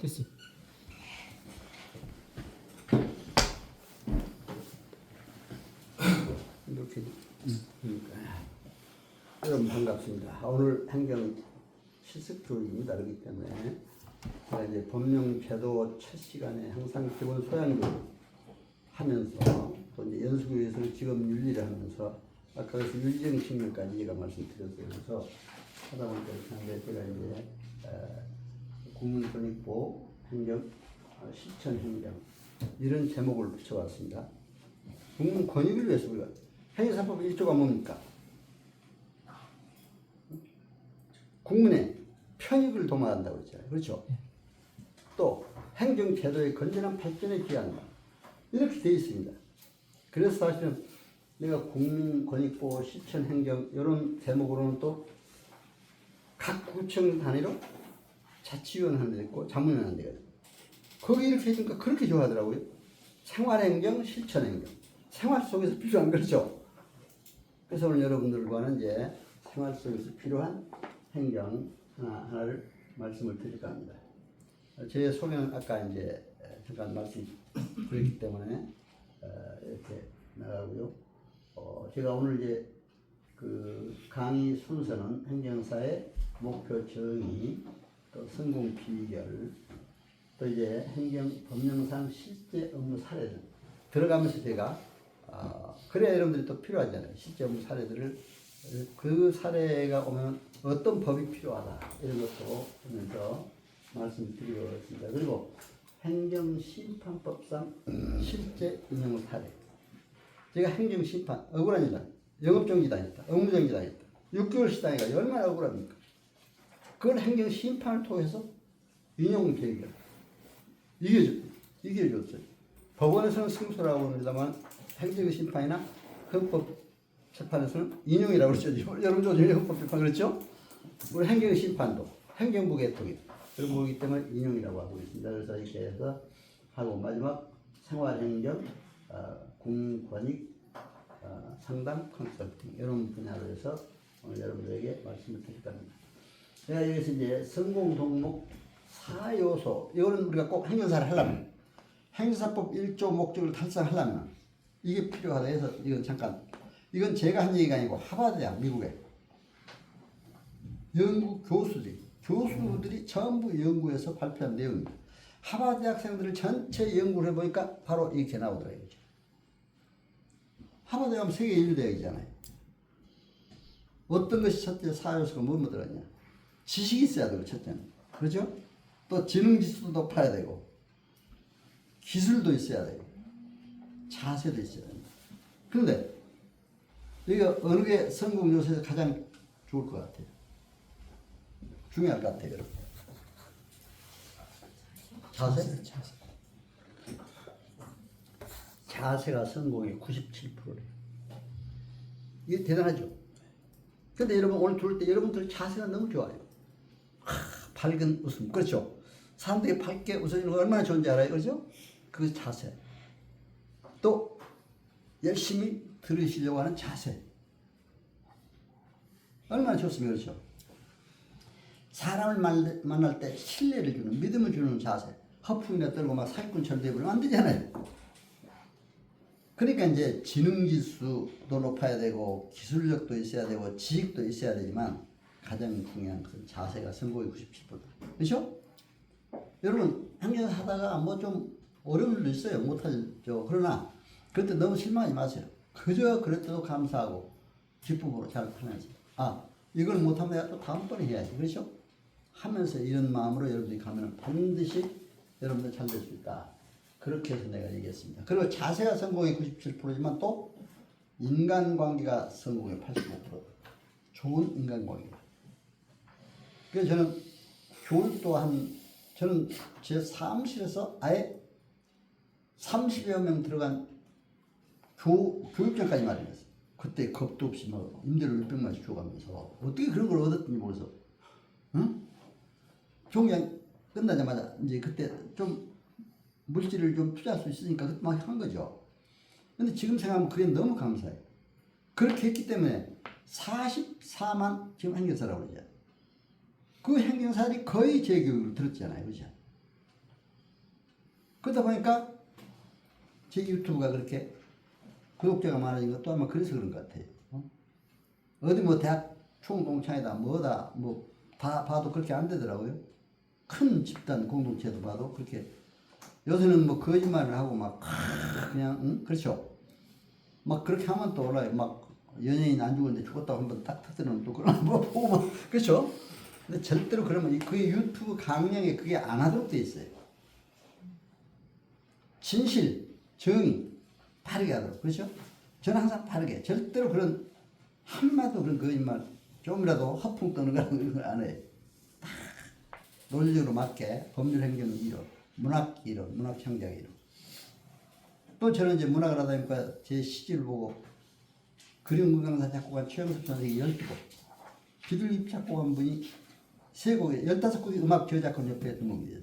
됐어. 이렇게. 여러분 반갑습니다. 오늘 행정 실습 교육입니다. 그렇기 때문에 제가 이제 법령 제도 첫 시간에 항상 기본 소양 교육 하면서 또 이제 연수교에서 지금 윤리를 하면서 아까 그래서 윤리적인 측면까지 제가 말씀드렸어요. 그래서 하다 보니까 이렇게 하는데 제가 이제 국민권익보 행정 실천 행정 이런 제목을 붙여봤습니다. 국민 권익을 위해서 우리가 행정사법 1조가 뭡니까? 국민의 편익을 도모한다고 했잖아요. 그렇죠? 또 행정제도의 건전한 발전에 기여한다. 이렇게 되어 있습니다. 그래서 사실은 내가 국민권익보호 실천행정 이런 제목으로는 또 각 구청 단위로 자치위원 하는 데 있고 자문위원 하는 데가 있고 거기 이렇게 해주니까 그렇게 좋아하더라고요. 생활행정, 실천행정. 생활 속에서 필요한 거죠. 그래서 오늘 여러분들과는 이제 생활 속에서 필요한 행정 하나를 말씀을 드릴까 합니다. 제 소개는 아까 이제 잠깐 말씀드렸기 때문에 이렇게 나가고요. 제가 오늘 이제 그 강의 순서는 행정사의 목표 정의, 또 성공 비결, 또 이제 행정 법령상 실제 업무 사례를 들어가면서 제가 그래야 여러분들이 또 필요하잖아요. 실제 업무 사례들을 그 사례가 오면 어떤 법이 필요하다 이런 것도 하면서 말씀드리겠습니다. 그리고 행정심판법상 실제 인용 사례. 제가 행정심판 억울한 일 당했다. 영업정지 당했다. 업무정지 당했다. 6개월 시당해가 얼마나 억울합니까? 그걸 행정심판을 통해서 인용 계획을 이겨줬어요. 법원에서는 승소라고 합니다만 행정심판이나 헌법재판에서는 인용이라고 그러죠. 여러분들 헌법재판 그렇죠? 우리 행정심판도 행정부 개통이 그런 거기 때문에 인용이라고 하고 있습니다. 그래서 이렇게 해서 하고 마지막 생활행정, 공권익, 상담, 컨설팅 이런 분야로 해서 오늘 여러분들에게 말씀을 드릴 겁니다. 제가 여기서 이제 성공 동목 4요소 이거는 우리가 꼭 행정사를 하려면 행정사법 1조 목적을 달성하려면 이게 필요하다 해서 이건 잠깐 이건 제가 한 얘기가 아니고 하버드대학 미국의 연구 교수들이 전부 연구해서 발표한 내용입니다. 하버드 학생들을 전체 연구를 해보니까 바로 이렇게 나오더라고요. 하버드 가면 세계 인류대학이잖아요. 어떤 것이 첫째 사요소가 뭐뭐 들었냐? 지식이 있어야 되고 첫째는. 그렇죠? 또 지능지수도 높아야 되고 기술도 있어야 되고 자세도 있어야 됩니다. 그런데 여기가 어느 게 성공 요소에서 가장 좋을 것 같아요? 중요할 것 같아요, 여러분. 자세? 자세가 성공의 97%래요. 이게 대단하죠? 근데 여러분 오늘 들을 때 여러분들 자세가 너무 좋아요. 밝은 웃음. 그렇죠? 사람들이 밝게 웃어주는 거 얼마나 좋은지 알아요? 그렇죠? 그 자세. 또 열심히 들으시려고 하는 자세. 얼마나 좋습니까? 그렇죠? 사람을 만날 때 신뢰를 주는, 믿음을 주는 자세. 허풍이나 떨고 막 사기꾼처럼 되버리면 안 되잖아요. 그러니까 이제 지능지수도 높아야 되고 기술력도 있어야 되고 지식도 있어야 되지만 가장 중요한 것은 자세가 성공의 97%. 그렇죠? 여러분 행정을 하다가 뭐 좀 어려운 일도 있어요. 못하죠. 그러나 그때 너무 실망하지 마세요. 그저 그랬더도 감사하고 기쁨으로 잘 하면서 이걸 못하면 내가 또 다음번에 해야지. 그렇죠? 하면서 이런 마음으로 여러분들이 가면 반드시 여러분들 잘 될 수 있다. 그렇게 해서 내가 얘기했습니다. 그리고 자세가 성공의 97%지만 또 인간관계가 성공의 85%. 좋은 인간관계. 그래서 저는 교육도 저는 제 사무실에서 아예 30여 명 들어간 교육장까지 마련했어요. 그때 겁도 없이 막 임대료 600만원씩 줘가면서 어떻게 그런 걸 얻었는지 모르겠어. 응? 종양 끝나자마자 이제 그때 좀 물질을 좀 투자할 수 있으니까 그때 막 한 거죠. 근데 지금 생각하면 그게 너무 감사해요. 그렇게 했기 때문에 44만 지금 행정사라고 그러죠. 그 행정사들이 거의 제 교육을 들었잖아요. 그죠? 그러다 보니까 제 유튜브가 그렇게 구독자가 많아진 것도 아마 그래서 그런 것 같아요. 어디 뭐 대학 총동창회다 뭐다 뭐 다 봐도 그렇게 안 되더라고요. 큰 집단 공동체도 봐도 그렇게 요새는 뭐 거짓말을 하고 막 그냥 그렇죠. 막 그렇게 하면 또 올라요. 막 연예인 안 죽었는데 죽었다고 한번 딱 터뜨리면 또 그런 뭐 보고 막 그렇죠. 근데 절대로 그러면 그게 유튜브 강령에 그게 안 하도록 돼 있어요. 진실, 정의 바르게 하도록 그렇죠. 저는 항상 바르게 절대로 그런 한마디도 그런 거짓말 좀이라도 허풍 떠는 걸 안 해요. 다 논리적으로 맞게 법률 행정 1호, 문학 1호, 문학 창작 1호. 또 저는 이제 문학을 하다 보니까 제 시집을 보고 그림 금강사 작곡한 최영섭 선생이 12곡, 비둘기 작곡한 분이 3곡에 15곡이 음악 저작권 협회에 등록이 됐어요.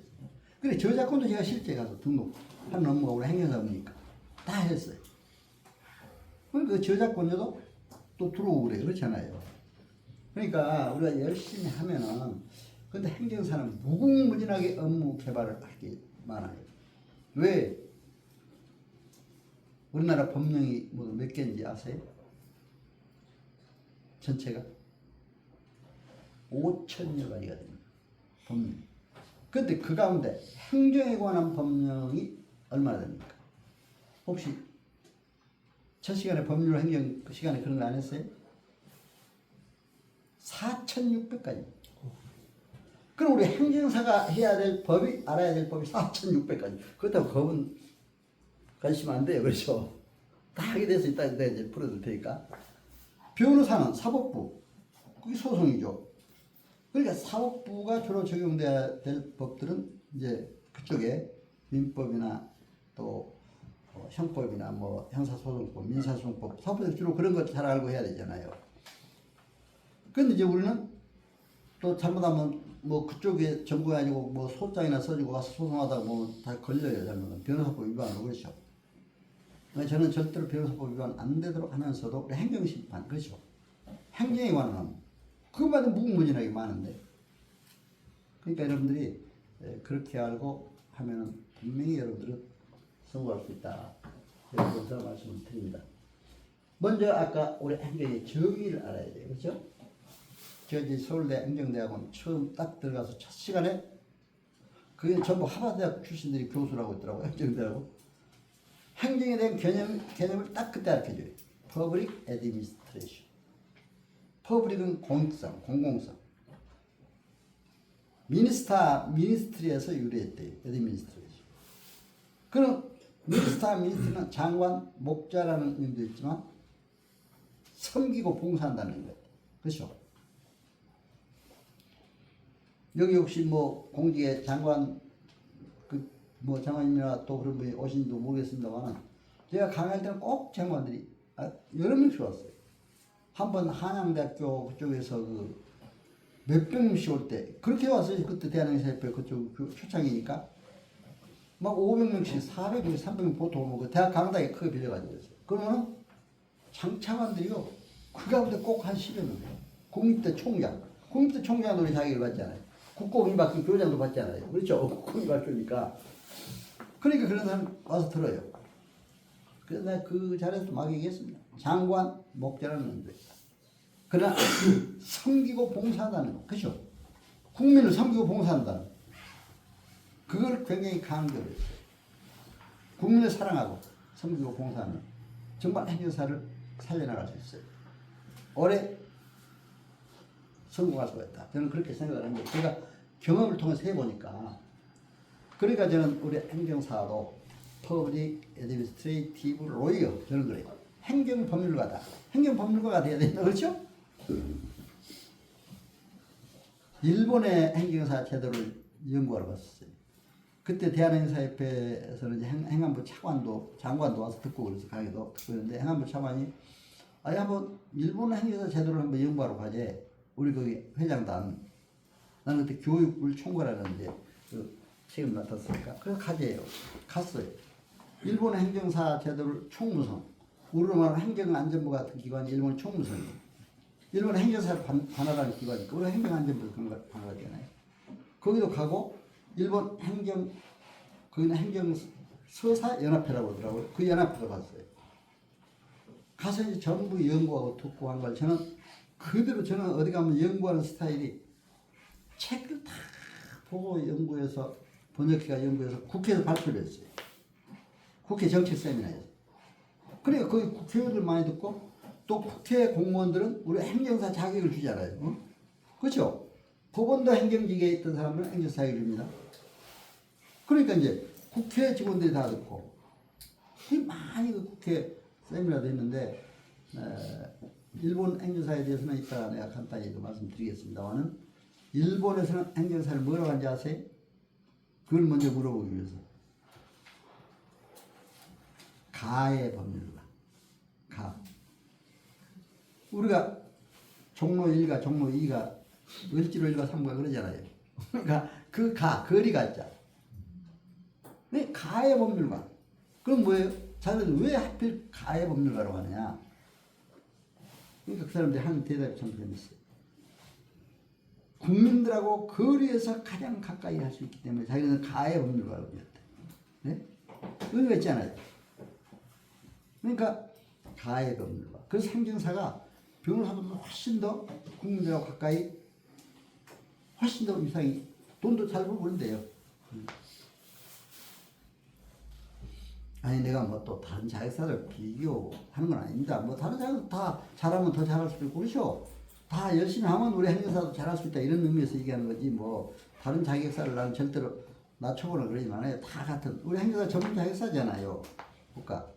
그래 저작권도 제가 실제 가서 등록하는 업무가 우리 행정사 보니까 다 했어요. 그 저작권료도 또 들어오고 그래요. 그렇잖아요. 그러니까 우리가 열심히 하면은 근데 행정사는 무궁무진하게 업무 개발을 할 게 많아요. 왜? 우리나라 법령이 뭐 몇 개인지 아세요? 전체가 5천여 가지가 됩니다. 법령. 근데 그 가운데 행정에 관한 법령이 얼마나 됩니까? 혹시 첫 시간에 법률 행정 그 시간에 그런 거 안 했어요? 4,600가지. 그럼 우리 행정사가 해야 될 법이 알아야 될 법이 4,600가지. 그렇다고 법은 관심 안 돼요. 그렇죠? 다 하게 돼서 이따 이제 풀어줄 테니까. 변호사는 사법부. 그게 소송이죠. 그러니까 사법부가 주로 적용돼야 될 법들은 이제 그쪽에 민법이나 또 형법이나 뭐 형사소송법, 민사소송법, 사법부에서 주로 그런 거 잘 알고 해야 되잖아요. 근데 이제 우리는 또 잘못하면 뭐 그쪽에 정부가 아니고 뭐 소장이나 써주고 가서 소송하다가 뭐 다 걸려요. 잘못하면 변호사법 위반으로. 그렇죠. 저는 절대로 변호사법 위반 안 되도록 하면서도 행정심판 그렇죠. 행정에 관한 그것마다 무궁무진하게 많은데 그러니까 여러분들이 그렇게 알고 하면은 분명히 여러분들은 성공할 수 있다. 그래서 말씀을 드립니다. 먼저 아까 우리 행정의 정의를 알아야 돼요. 그렇죠? 저 이제 서울대 행정대학원 처음 딱 들어가서 첫 시간에 그게 전부 하버드대학 출신들이 교수라고 있더라고요. 행정대학원. 행정에 대한 개념을 딱 그때 알려줘요. Public Administration. 퍼블릭은 공익성, 공공성. 미니스트리에서 유래했대요. Administration. 그럼 미니스트리는 장관, 목자라는 의미도 있지만 섬기고 봉사한다는 거예요. 그렇죠? 여기 혹시 뭐 공직에 장관 뭐 장관님이나 또 그런 분이 오신지도 모르겠습니다만 제가 강의할 때는 꼭 장관들이 여러 명씩 왔어요. 한번 한양대학교 그쪽에서 그 몇백 명씩 올 때 그렇게 왔어요. 그때 대한행사협회 그쪽 초창이니까 막 500명씩 400명 300명 보통 오면 그 대학 강당에 크게 빌려가지고 있어요. 그러면은 장차관들이요 그 가운데 꼭 한 10여 명 국립대 총장 우리 자격을 받잖아요. 국공인박교 교장도 받잖아요. 그렇죠? 국공인박교니까 그러니까 그런 사람 와서 들어요. 그래서 내가 그 자리에서 막 얘기했습니다. 장관, 목자라는 의미도 있다. 그러나 섬기고 봉사한다는 거. 그렇죠? 국민을 섬기고 봉사한다는 거. 그걸 굉장히 강조를 했어요. 국민을 사랑하고 섬기고 봉사하는 정말 행정사를 살려나갈 수 있어요. 올해 성공할 수가 있다. 저는 그렇게 생각을 합니다. 제가 경험을 통해서 해보니까 그러니까 저는 우리 행정사도 Public Administrative Lawyer 저는 그래요. 행정법률가다. 행정법률가가 돼야 된다. 그렇죠? 일본의 행정사 제도를 연구하러 갔었어요. 그때 대한행사협회에서는 이제 행안부 장관도 와서 듣고 그래서 강의도 듣고 있는데 행안부 차관이 한번 일본 행정사 제도를 한번 연구하러 가재. 우리 거기 회장단 나는 그때 교육부를 총괄하는데 그 책임 맡았으니까 그래서 가재요. 갔어요. 일본 행정사 제도를 총무성 우리로 말하면 행정안전부 같은 기관이 일본 총무성이에요. 일본 행정사를 관할하는 기관이니까 우리가 행정안전부 그런 걸 관할하잖아요. 거기도 가고 일본 행정 거기는 행정서사연합회라고 하더라고요. 그 연합회로 갔어요. 가서 이제 전부 연구하고 듣고 한 걸 저는 그대로 저는 어디 가면 연구하는 스타일이 책을 다 보고 연구해서 번역기가 연구해서 국회에서 발표를 했어요. 국회 정책 세미나에서. 그러니까 거기 국회의원들 많이 듣고 또 국회 공무원들은 우리 행정사 자격을 주잖아요. 어? 그렇죠? 법원도 행정직에 있던 사람들은 행정사 자격을 줍니다. 그러니까 이제 국회 직원들이 다 듣고 많이 그 국회 세미나도 했는데 일본 행정사에 대해서는 이따가 내가 간단히 말씀드리겠습니다만은 일본에서는 행정사를 뭐라고 하는지 아세요? 그걸 먼저 물어보기 위해서 가의 법률가 가 우리가 종로 1가 종로 2가 을지로 1가 3가 그러잖아요. 그러니까 그 거리가 있잖아. 네, 가의 법률가. 그럼 뭐예요? 자기들 왜 하필 가의 법률가라고 하느냐? 그러니까 그 사람들이 하는 대답이 참 재밌어요. 국민들하고 거리에서 가장 가까이 할 수 있기 때문에 자기는 가의 법률가라고 불렀대. 네? 의미가 있잖아요. 그러니까 가의 법률가. 그래서 행정사가 변호사보다 훨씬 더 국민들하고 가까이 훨씬 더 위상이 돈도 잘 벌고 그런데요. 아니 내가 뭐 또 다른 자격사들 비교하는 건 아닙니다. 뭐 다른 자격 다 잘하면 더 잘할 수도 있고 그렇죠. 다 열심히 하면 우리 행정사도 잘할 수 있다 이런 의미에서 얘기하는 거지 뭐 다른 자격사를 나는 절대로 낮춰보는 그러지 않아요. 다 같은 우리 행정사 전문 자격사잖아요. 국가.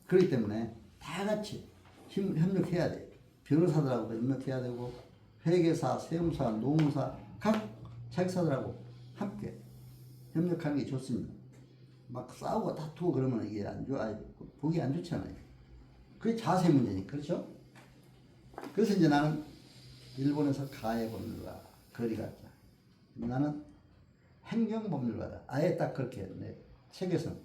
그렇기 때문에 다 같이 협력해야 돼. 변호사들하고도 협력해야 되고 회계사, 세무사, 노무사 각 자격사들하고 함께 협력하는 게 좋습니다. 막 싸우고 다투고 그러면 이게 안 좋아, 보기 안 좋잖아요. 그게 자세 문제니까, 그렇죠? 그래서 이제 나는 일본에서 가해 법률가, 거리가 있다. 나는 행정법률가다. 아예 딱 그렇게 내 책에서는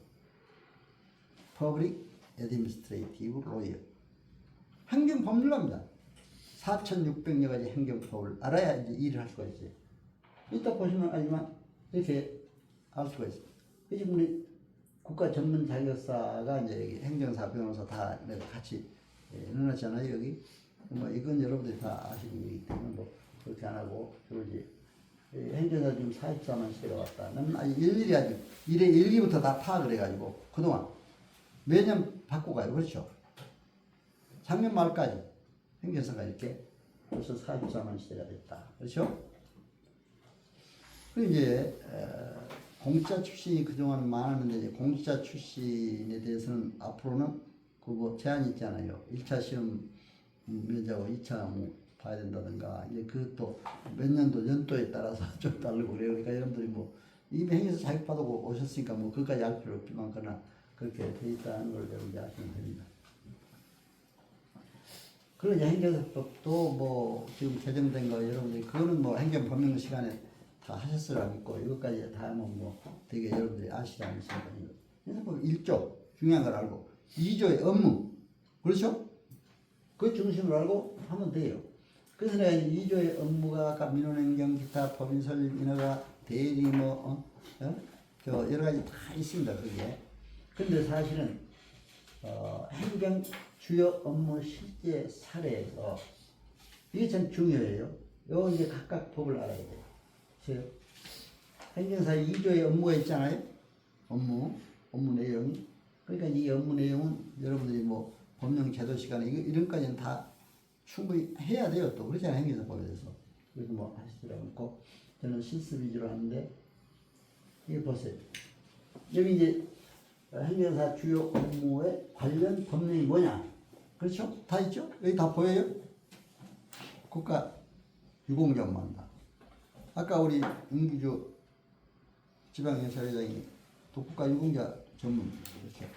Public Administrative Lawyer. 행정법률가입니다. 4,600여 가지 행정법을 알아야 이제 일을 할 수가 있어요. 이따 보시면 알지만 이렇게 알 수가 있어요. 이제 우리 국가 전문 자격사가 이제 여기 행정사, 변호사 다 내가 같이 넣어놨잖아요, 여기. 뭐 이건 여러분들이 다 아시는 거기 때문에 뭐 그렇게 안 하고, 그러지. 행정사 지금 44만 시대가 왔다. 나는 아주 일일이 아주 1회 1기부터 다 파악을 해가지고 그동안 매년 바꿔가요. 그렇죠? 작년 말까지 행정사가 이렇게 벌써 44만 시대가 됐다. 그렇죠? 그리고 이제, 공짜 출신이 그동안 많았는데 이제 공짜 출신에 대해서는 앞으로는 그 뭐 제한이 있잖아요. 1차 시험 면제하고 2차 뭐 봐야 된다든가 이제 그것도 몇 년도 연도에 따라서 좀 다르고 그래요. 그러니까 여러분들이 뭐 이미 행에서 자격 받고 오셨으니까 뭐 그까지 알 필요 없지만 그러나 그렇게 돼 있다는 걸 여러분들이 아시면 됩니다. 그리고 이제 행정사법도 뭐 지금 개정된 거 여러분들이 그거는 뭐 행정법령 시간에 다 하셨으라 믿고 이것까지 다 하면 뭐 되게 여러분들이 아시지 않습니까? 그래서 뭐 1조 중요한 걸 알고 2조의 업무 그렇죠? 그 중심으로 알고 하면 돼요. 그래서 내가 2조의 업무가 아까 민원행정 기타 법인 설립 인허가 대리 뭐 저 여러 가지 다 있습니다. 그게. 근데 사실은 행정 주요 업무 실제 사례에서 이게 참 중요해요. 요 이제 각각 법을 알아야 돼요. 행정사 2조의 업무가 있잖아요. 업무 내용이. 그러니까 이 업무 내용은 여러분들이 뭐 법령 제도 시간에 이런까지는 다 충분히 해야 돼요. 또 그렇잖아요. 행정사법에 대해서. 그래서 뭐 하시더라고 않고 저는 실습 위주로 하는데 이게 보세요. 여기 이제 행정사 주요 업무에 관련 법령이 뭐냐? 그렇죠? 다 있죠? 여기 다 보여요? 국가 유공자 업무한다. 아까 우리 윤기주 지방경찰회장이 또 국가유공자 전문, 그렇죠.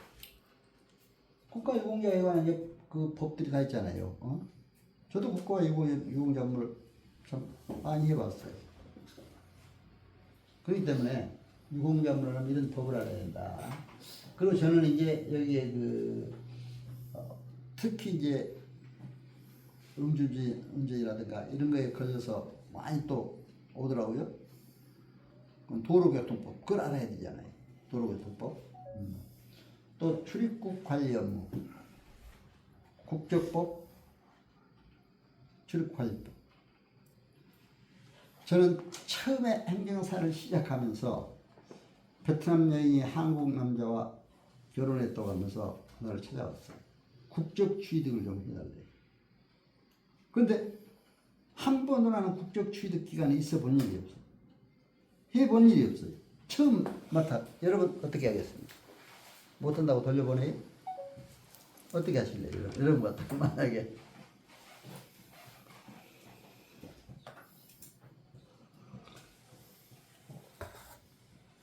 국가유공자에 관한 그 법들이 다 있잖아요. 저도 국가유공자 업무를 참 많이 해봤어요. 그렇기 때문에 유공자 업무를 하면 이런 법을 알아야 된다. 그리고 저는 이제 여기에 특히 이제 음주운전이라든가 이런 거에 걸려서 많이 또 오더라고요. 도로교통법 그걸 알아야 되잖아요. 도로교통법. 또 출입국 관리 업무, 국적법, 출입관리법. 저는 처음에 행정사를 시작하면서 베트남 여인이 한국 남자와 결혼했다고 하면서 나를 찾아왔어요. 국적 취득을 좀 해달래. 그런데 한 번도 나는 국적 취득 기간에 있어 본 일이 없어요. 해본 일이 없어요. 처음 맡아. 여러분 어떻게 하겠습니까? 못한다고 돌려보내요? 어떻게 하실래요? 여러분 같은 만약에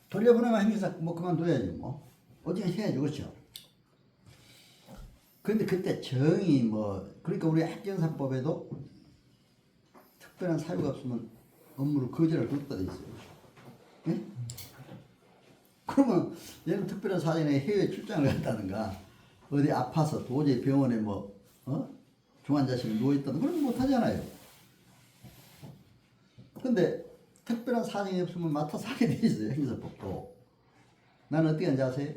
돌려보내면 행사 뭐 그만둬야지 뭐 어떻게 해야지. 그렇죠? 근데 그때 정이 뭐 그러니까 우리 행정사법에도 특별한 사유가 없으면 업무를 거절할 것도 있어요. 네? 그러면 얘는 특별한 사정에 해외 출장을 갔다든가 어디 아파서 도저히 병원에 뭐 중환자실에 누워있다든 그런 거 못하잖아요. 근데 특별한 사정이 없으면 맡아서 하게 돼 있어요. 행정사법도. 나는 어떻게 하는지 아세요?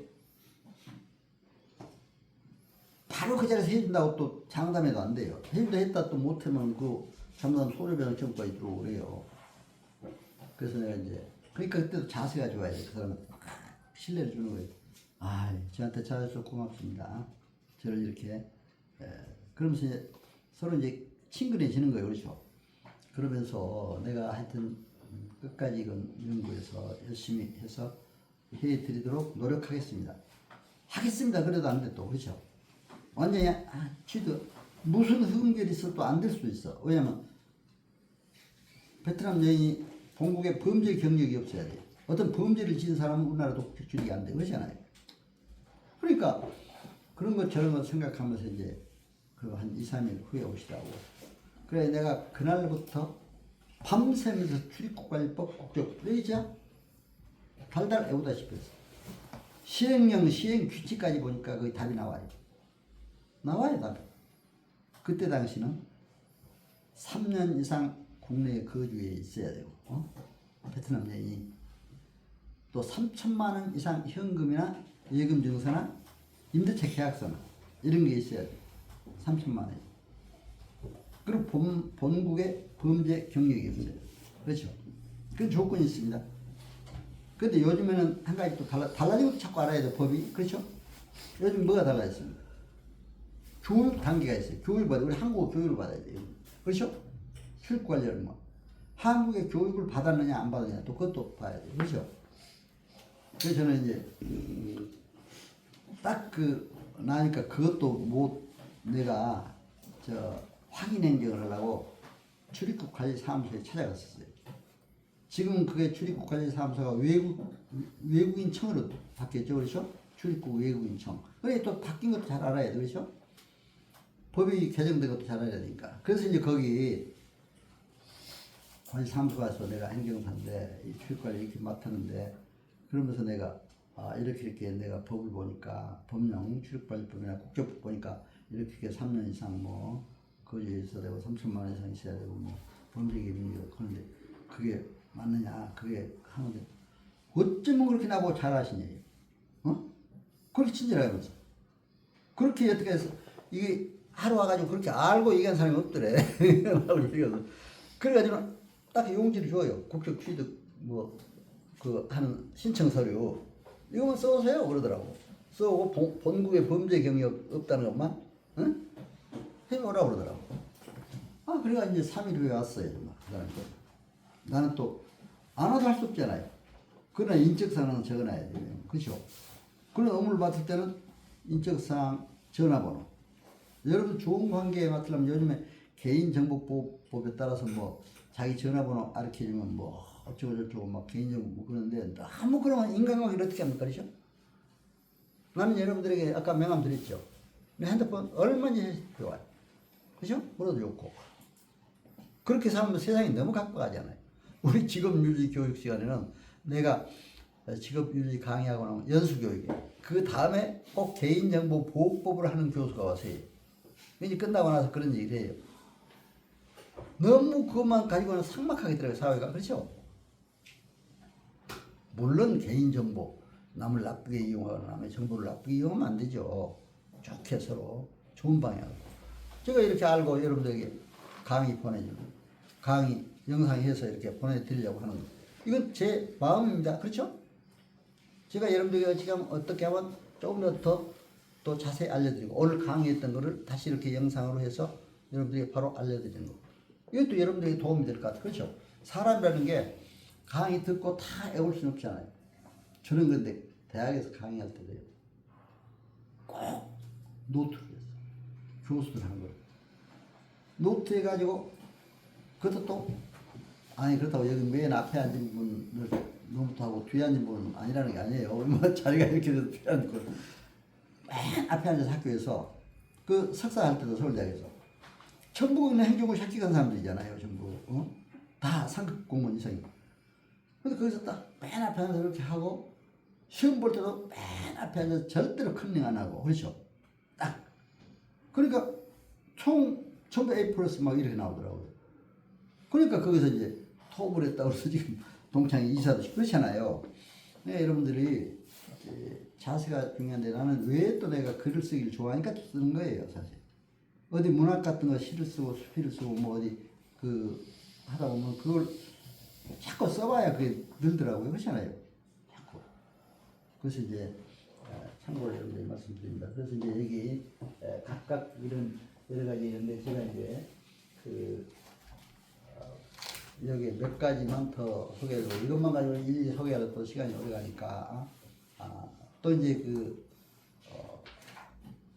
바로 그 자리에서 해준다고 또 장담해도 안 돼요. 해준다 했다 또 못하면 그 잠깐 손해배상 청구까지 들어오고 그래요. 그래서 내가 이제 그러니까 그때도 자세가 좋아야 돼. 그 사람은 신뢰를 주는 거예요. 아, 저한테 잘해서 고맙습니다. 저를 이렇게 그러면서 이제 서로 이제 친근해지는 거예요. 그렇죠? 그러면서 내가 하여튼 끝까지 이건 연구해서 열심히 해서 해드리도록 노력하겠습니다. 하겠습니다. 그래도 안 돼 또. 그렇죠? 완전히 취득 무슨 흠결이 있어도 안 될 수도 있어. 왜냐면 베트남 여인이 본국에 범죄 경력이 없어야 돼. 어떤 범죄를 지은 사람은 우리나라도 국적 취득이 안 돼. 그러잖아요. 그러니까 그런 것 저런 거 생각하면서 이제 그 한 2, 3일 후에 오시라고. 그래 내가 그날부터 밤새면서 출입국관리법 국적 레이저 달달 외우다시피 했어. 시행령 시행 규칙까지 보니까 거의 답이 나와요. 나와요 답이. 그때 당시는 3년 이상 국내에 거주해 있어야 되고 베트남 여인이 또 3천만 원 이상 현금이나 예금 증서나 임대차 계약서나 이런 게 있어야 돼. 3천만 원. 그리고 본국에 범죄 경력이 없어요. 그렇죠? 그 조건이 있습니다. 근데 요즘에는 한 가지 또 달라진 것도 자꾸 알아야 돼. 법이. 그렇죠? 요즘 뭐가 달라졌습니까? 교육 단계가 있어요. 교육을 받아. 우리 한국어 교육을 받아야 돼요. 그렇죠? 출입 관리를 뭐. 한국에 교육을 받았느냐 안 받았느냐 또 그것도 봐야 돼요. 그렇죠? 그래서 저는 이제 딱 그 나니까 그것도 못 내가 확인 행정을 하려고 출입국 관리 사무소에 찾아갔었어요. 지금 그게 출입국 관리 사무소가 외국인 청으로 바뀌었죠. 그렇죠? 출입국 외국인 청. 그래 또 바뀐 것도 잘 알아야 돼. 그렇죠? 법이 개정된 것도 잘 알아야 되니까. 그래서 이제 거기 관리사무소 가서 내가 행정사인데 이 출입관리 이렇게 맡았는데 그러면서 내가 이렇게 내가 법을 보니까 법령 출입관리법이나 국적법 보니까 이렇게 3년 이상 뭐 거주해 있어야 되고 3천만 원 이상 있어야 되고 뭐 범죄 기밀이고 그런데 그게 맞느냐 그게 하는데 어쩌면 그렇게 나보고 잘하시냐 그렇게 친절하면서 그렇게 어떻게 해서 이게 하루 와가지고 그렇게 알고 얘기한 사람이 없더래. 그래가지고 딱 용지를 줘요. 국적 취득 하는 신청 서류 이거만 써오세요 그러더라고. 써오고 본국에 범죄 경력 없다는 것만 해오라고 그러더라고. 그래가 이제 3일 후에 왔어요. 나는 또 안 와도 할 수 없잖아요. 그러나 인적사항은 적어놔야 돼요. 그렇죠? 그런 업무를 맡을 때는 인적사항 전화번호. 여러분 좋은 관계에 맡으려면 요즘에 개인정보보호법에 따라서 뭐 자기 전화번호 알려주면 뭐 어쩌고저쩌고 막 개인정보 그러는데 너무 그러면 인간관계를 어떻게 합니까? 그렇죠? 나는 여러분들에게 아까 명함 드렸죠. 내 핸드폰 얼마든지 좋아요. 그렇죠? 물어도 좋고. 그렇게 살면 세상이 너무 각박하잖아요. 우리 직업유지 교육 시간에는 내가 직업유지 강의하고 나면 연수교육이에요. 그 다음에 꼭 개인정보보호법을 하는 교수가 와서요. 이제 끝나고 나서 그런 얘기를 해요. 너무 그것만 가지고는 삭막하게 들어요, 사회가. 그렇죠? 물론 개인정보, 남을 나쁘게 이용하거나 남의 정보를 나쁘게 이용하면 안 되죠. 좋게 서로 좋은 방향으로. 제가 이렇게 알고 여러분들에게 강의 보내주는, 강의 영상해서 이렇게 보내드리려고 하는 거. 이건 제 마음입니다. 그렇죠? 제가 여러분들에게 지금 어떻게 하면 조금 더 자세히 알려드리고, 오늘 강의했던 거를 다시 이렇게 영상으로 해서 여러분들에게 바로 알려드리는 거. 이것도 여러분들에게 도움이 될 것 같아요. 그렇죠? 사람이라는 게 강의 듣고 다 외울 수는 없잖아요. 저는 근데 대학에서 강의할 때도요, 꼭 노트를 했어요. 교수들 하는 걸. 노트 해가지고, 그것도 또, 아니, 그렇다고 여기 맨 앞에 앉은 분을 노트하고 뒤에 앉은 분은 아니라는 게 아니에요. 뭐 자리가 이렇게 돼서 뒤에 앉고. 맨 앞에 앉아서 학교에서, 그 석사할 때도 서울대학에서. 전부 있는 행정고 샤키간 사람들이잖아요, 전부. 다 상급 공무원 이상이고. 근데 거기서 딱 맨 앞에 앉아서 이렇게 하고, 시험 볼 때도 맨 앞에 앉아서 절대로 컨닝 안 하고, 그렇죠? 딱. 그러니까 총 전부 A 플러스 막 이렇게 나오더라고요. 그러니까 거기서 이제 토업을 했다고 해서 지금 동창이 이사도 그렇잖아요. 네, 여러분들이 자세가 중요한데, 나는 왜 또 내가 글을 쓰기를 좋아하니까 쓰는 거예요, 사실. 어디 문학 같은 거 시를 쓰고 수필을 쓰고 뭐 어디 그 하다 보면 그걸 자꾸 써봐야 그게 늘더라고요. 그렇잖아요. 자꾸. 그래서 이제 참고로 여러분들 말씀드립니다. 그래서 이제 여기 각각 이런 여러 가지 있는데, 제가 이제 여기 몇 가지만 더 소개해드리고, 이것만 가지고 일일이 소개하려고 또 시간이 오래 가니까, 또 이제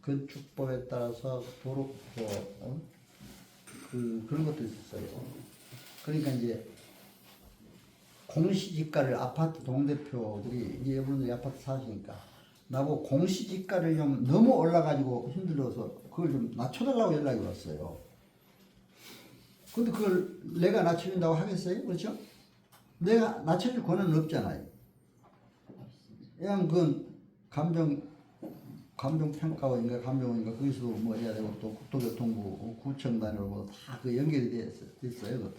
건축법에 따라서 도로법, 그런 것도 있었어요. 그러니까 이제 공시지가를, 아파트 동대표들이, 이제 여러분들이 아파트 사시니까, 나보고 공시지가를 좀 너무 올라가지고 힘들어서 그걸 좀 낮춰달라고 연락이 왔어요. 근데 그걸 내가 낮춰준다고 하겠어요? 그렇죠? 내가 낮춰줄 권한은 없잖아요. 그냥 그건 감정평가원인가 감정원인가 거기서도 뭐 해야 되고, 또 국토교통부 구청단으로 뭐 다 그 연결이 됐어요. 그것도.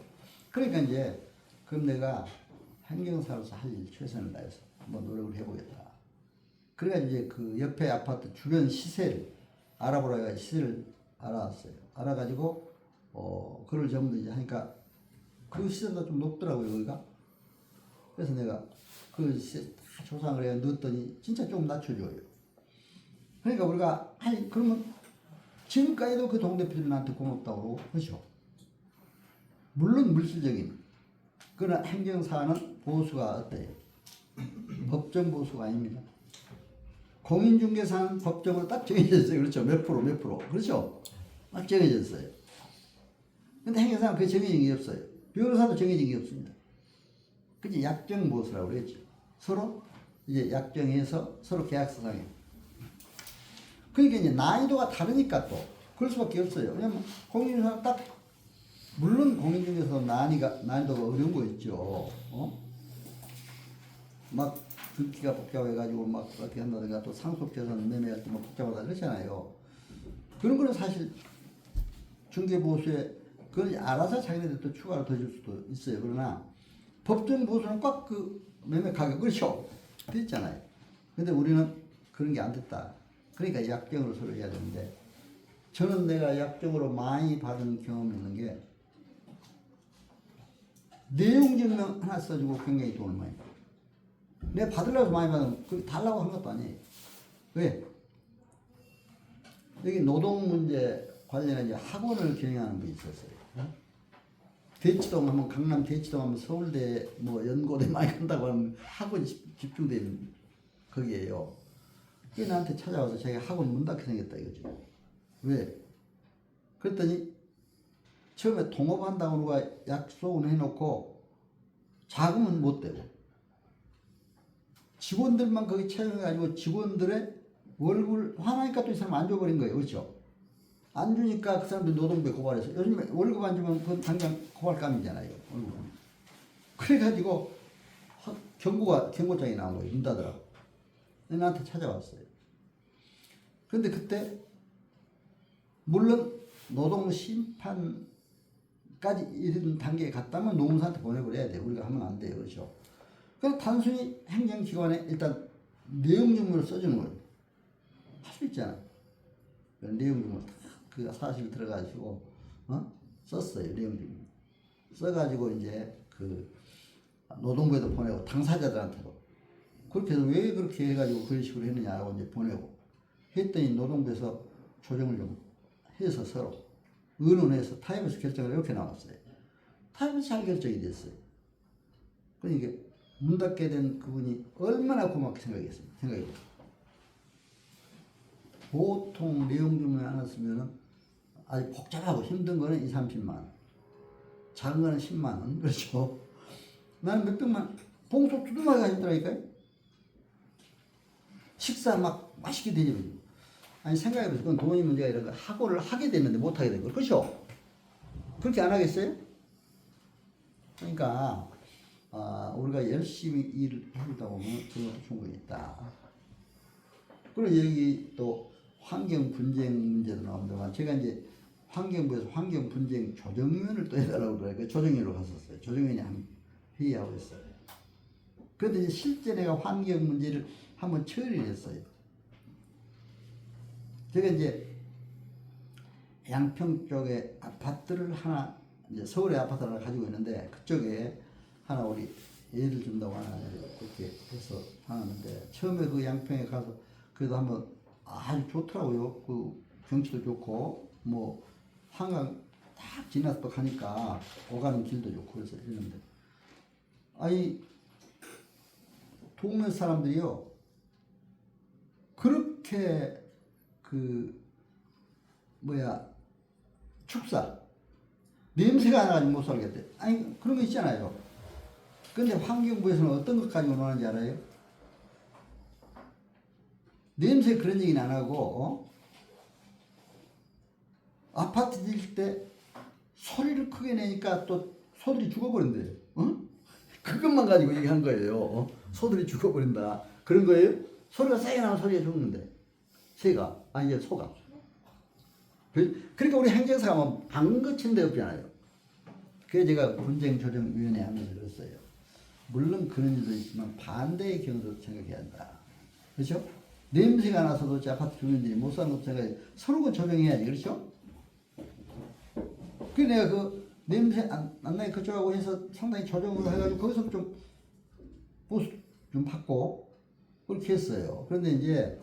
그러니까 이제 그럼 내가 행정사로서 할 일 최선을 다해서 뭐 노력을 해보겠다. 그래가 이제 그 옆에 아파트 주변 시세를 알아보라 해서 시세를 알아왔어요. 알아가지고 그걸 전부 이제 하니까 그 시세가 좀 높더라고요, 여기가. 그래서 내가 그 시세 다 조상을 해 넣었더니 진짜 좀 낮춰줘요. 그러니까 우리가 아니 그러면 지금까지도 그 동대표들이 나한테 고맙다고 그러고, 그렇죠? 물론 물질적인, 그러나 행정사는 보수가 어때요? 법정 보수가 아닙니다. 공인중개사는 법정으로 딱 정해졌어요. 그렇죠? 몇 프로. 그렇죠? 딱 정해졌어요. 근데 행정사는 그게 정해진 게 없어요. 변호사도 정해진 게 없습니다. 그치? 약정 보수라고 그랬죠. 서로 이제 약정해서 서로 계약서상에. 그러니까 이제 난이도가 다르니까 또 그럴 수밖에 없어요. 왜냐면 공인중개사는 딱, 물론 공인중개사도 난이도가 어려운 거 있죠. 막 듣기가 복잡해가지고 막 어떻게 한다든가, 또 상속재산 매매할 때 막 복잡하다 그러잖아요. 그런 거는 사실 중개보수에 그걸 알아서 자기네들 또 추가로 더 줄 수도 있어요. 그러나 법정 보수는 꽉 그 매매 가격, 그렇죠? 됐잖아요. 근데 우리는 그런 게 안 됐다. 그러니까 약정으로 서로 해야 되는데, 저는 내가 약정으로 많이 받은 경험이 있는 게, 내용 증명 하나 써주고 굉장히 돈을 많이 받아요. 내가 받으려고 많이 받으면 그게 달라고 한 것도 아니에요. 왜? 여기 노동 문제 관련해 이제 학원을 경영하는 분이 있었어요. 대치동 하면, 강남 대치동 하면 서울대 뭐 연고대 많이 간다고 하면 학원이 집중되어 있는 거기에요. 그게 나한테 찾아와서 자기가 학원 문 닫게 생겼다 이거죠. 왜? 그랬더니 처음에 통업한다고 누가 약속은 해놓고 자금은 못 대고, 직원들만 거기 채용해가지고 직원들의 월급을 화나니까 또 이 사람 안 줘버린 거예요. 그렇죠? 안 주니까 그 사람들 노동부에 고발해서, 요즘에 월급 안 주면 그건 당장 고발감이잖아요. 월급은. 그래가지고 경고장이 나온 거예요. 문 닫으라고. 나한테 찾아왔어요. 근데 그때 물론 노동 심판까지 이런 단계에 갔다면 노무사한테 보내버려야 돼요. 우리가 하면 안 돼요. 그렇죠? 그냥 단순히 행정기관에 일단 내용 증명을 써주는 거예요. 할 수 있잖아. 내용 증명 그 사실 들어가지고 썼어요. 내용 증명 써가지고 이제 그 노동부에도 보내고 당사자들한테도 그렇게 해서 왜 그렇게 해가지고 그런 식으로 했느냐고 이제 보내고 했더니 노동부에서 조정을 좀 해서 서로 의논해서 타임에서 결정을 이렇게 나왔어요. 타임에서 잘 결정이 됐어요. 그러니까 문 닫게 된 그분이 얼마나 고맙게 생각했습니다. 보통 내용 증명 안 했으면 아주 복잡하고 힘든 거는 2, 30만 원. 작은 거는 10만 원. 그렇죠. 나는 몇백만 봉투 두둑하기가 힘들다니까요. 식사 막 맛있게 대접해주고. 아니 생각해보세요. 그건 돈이 문제가 이런 거 하고를 하게 됐는데 못하게 된 거. 그렇죠? 그렇게 안 하겠어요? 그러니까 우리가 열심히 일을 하다 보면 그것도 충분히 있다. 그리고 여기 또 환경 분쟁 문제도 나옵니다만 제가 이제 환경부에서 환경 분쟁 조정위원을 또 해달라고 그러니까 조정위원으로 갔었어요. 조정위원이 한 회의하고 있어요. 그런데 이제 실제 내가 환경 문제를 한번 처리를 했어요. 제가 이제 양평 쪽에 아파트를 하나 이제 서울에 아파트를 하나 가지고 있는데 그쪽에 하나 우리 예를 든다고 하나 이렇게 해서 하는데 처음에 그 양평에 가서 그래도 한번 아주 좋더라고요. 그 경치도 좋고 뭐 한강 딱 지나서 또 가니까 오가는 길도 좋고 그래서 했는데 아니 동네 사람들이요 그렇게 그 뭐야 축사 냄새가 나가지고 못 살겠대. 아니 그런 거 있잖아요. 근데 환경부에서는 어떤 것 가지고 노는지 알아요? 냄새 그런 얘기는 안 하고 아파트 지을 때 소리를 크게 내니까 또 소들이 죽어버린대요. 그것만 가지고 얘기한 거예요. 소들이 죽어버린다. 그런 거예요? 소리가 세게 나면 소리가 죽는데 새가 아니 소가. 그러니까 우리 행정사가 뭐 방 거친 데 없잖아요. 그래서 제가 분쟁조정위원회 하면서 그랬어요. 물론 그런 일도 있지만 반대의 경우도 생각해야 한다. 그렇죠? 냄새가 나서도 아파트 주민들이 못 사는 것도 생각해 서로 조정해야지. 그렇죠? 그래서 내가 그 냄새 안 나게 그쪽하고 해서 상당히 조정을 해가지고 거기서 좀 보수 좀 받고 그렇게 했어요. 그런데 이제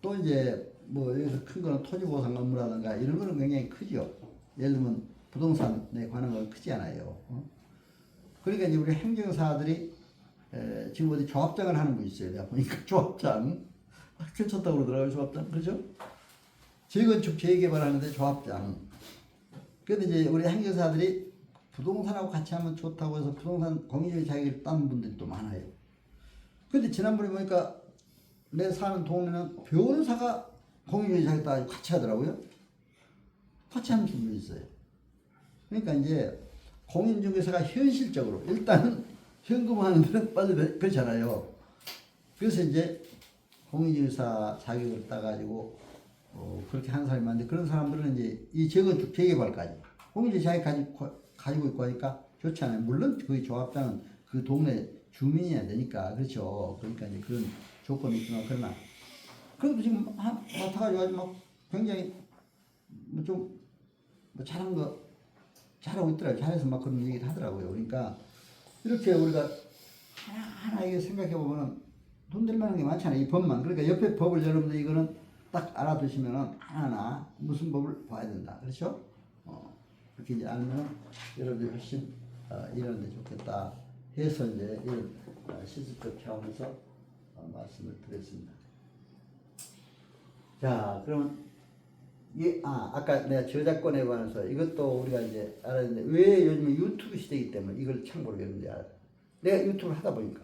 또 이제 뭐 여기서 큰 거는 토지보상 업무라든가 이런 거는 굉장히 크죠. 예를 들면 부동산에 관한 건 크지 않아요. 그러니까 이제 우리 행정사들이 지금 어디 조합장을 하는 분 있어요. 내가 보니까 조합장 괜찮다고 그러더라고요. 조합장 그렇죠? 재건축 재개발하는데 조합장. 그런데 이제 우리 행정사들이 부동산하고 같이 하면 좋다고 해서 부동산 공유적인 자격을 딴 분들이 또 많아요. 근데 지난번에 보니까 내 사는 동네는 변호사가 공유적인 자격 따 같이 하더라고요. 같이 하는 분이 있어요. 그러니까 이제 공인중개사가 현실적으로 일단은 현금화하는 데는 빠져야 그렇잖아요. 그래서 이제 공인중개사 자격을 따가지고 그렇게 하는 사람이 많은데 그런 사람들은 이제 이 재건축 재개발까지 공인중개사 자격 가지고 있고 하니까 좋지 않아요. 물론 그 조합장은 그 동네 주민이어야 되니까 그렇죠. 그러니까 이제 그런 조건이 있지만 그러나 그래도 지금 맡아가지고 아주 막 굉장히 뭐 좀 뭐 잘한 거 잘하고 있더라고요. 잘해서 막 그런 얘기를 하더라고요. 그러니까 이렇게 우리가 하나하나 이게 생각해 보면은 돈 될 만한 게 많잖아요. 이 법만. 그러니까 옆에 법을 여러분들 이거는 딱 알아두시면은 하나하나 무슨 법을 봐야 된다. 그렇죠? 그렇게 이제 알면 여러분들이 훨씬 일하는데 좋겠다 해서 이제 이런 실습적 차원에서 말씀을 드렸습니다. 자, 그러면 아까 내가 저작권에 관해서 이것도 우리가 이제 알았는데 왜 요즘 유튜브 시대이기 때문에 이걸 참 모르겠는데 내가 유튜브를 하다 보니까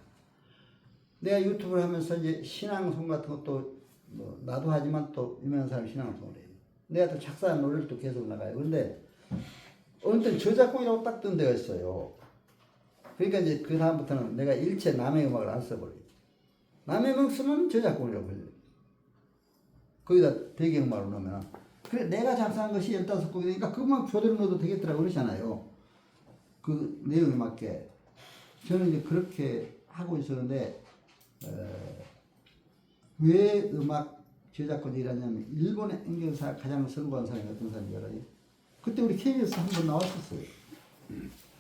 내가 유튜브를 하면서 이제 신앙송 같은 것도 뭐 나도 하지만 또 유명한 사람이 신앙송을 해요. 내가 또 작사한 노래를 또 계속 나가요. 그런데 어느 땐 저작권이라고 딱 뜬 데가 있어요. 그러니까 이제 그 다음부터는 내가 일체 남의 음악을 안 써버려요. 남의 음악 쓰면 저작권이라고 해요. 거기다 배경음악을 넣으면 그래 내가 작사한 것이 15곡이니까 그것만 그대로 넣어도 되겠더라고 그러잖아요. 그 내용에 맞게 저는 이제 그렇게 하고 있었는데 왜 음악 저작권이 일하냐면 일본의 행정사 가장 성공한 사람이 어떤 사람인지 알아요? 그때 우리 KBS 한 번 나왔었어요.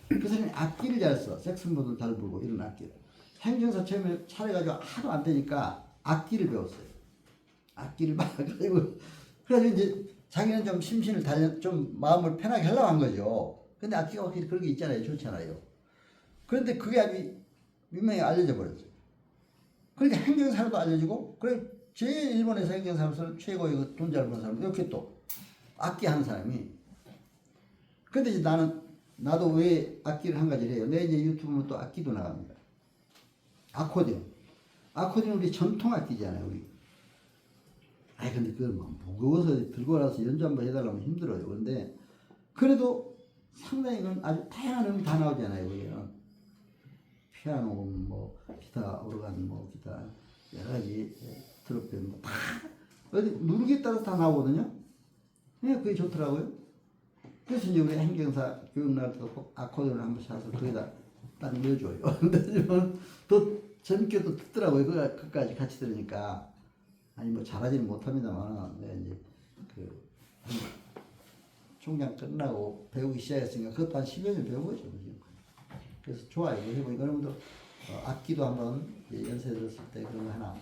그 사람이 악기를 잘 써. 잭슨보드 잘 부르고 이런 악기를. 행정사 처음에 차려가지고 하도 안 되니까 악기를 배웠어요. 악기를 막가지고 그래서 이제 자기는 좀 심신을 좀 마음을 편하게 하려고 한 거죠. 근데 악기가 확실히 그런 게 있잖아요. 좋잖아요. 그런데 그게 아주 유명히 알려져 버렸어요. 그러니까 행정사로도 알려지고, 그래 제일 일본에서 행정사로서는 최고의 돈 잘 버는 사람 이렇게 또 악기 하는 사람이. 근데 이제 나도 왜 악기를 한 가지를 해요. 내 이제 유튜브 보면 또 악기도 나갑니다. 아코디언. 아코디언 우리 전통 악기잖아요, 우리. 아이, 근데 그걸 막 무거워서 들고 나서 연주 한번 해달라면 힘들어요. 근데, 그래도 상당히 그건 아주 다양한 음이 다 나오잖아요, 여기는. 피아노, 뭐, 기타, 오르간, 뭐, 기타, 여러 가지, 트로펫, 뭐, 다, 어디, 누르기에 따라서 다 나오거든요. 네, 그게 좋더라고요. 그래서 이제 우리 행정사 교육 나갈 때도 꼭 아코디언을 한번 사서 거기다 딱 넣어줘요. 근데 더 재밌게 또 듣더라고요. 그까지 같이 들으니까. 아니, 뭐 잘하지는 못합니다만, 내가 이제 그, 총장 끝나고 배우기 시작했으니까 그것도 한 10여 년 배운 거죠. 그래서 좋아요. 해보니까 여러분도 악기도 한번 연세 들었을 때 그런 거 하나.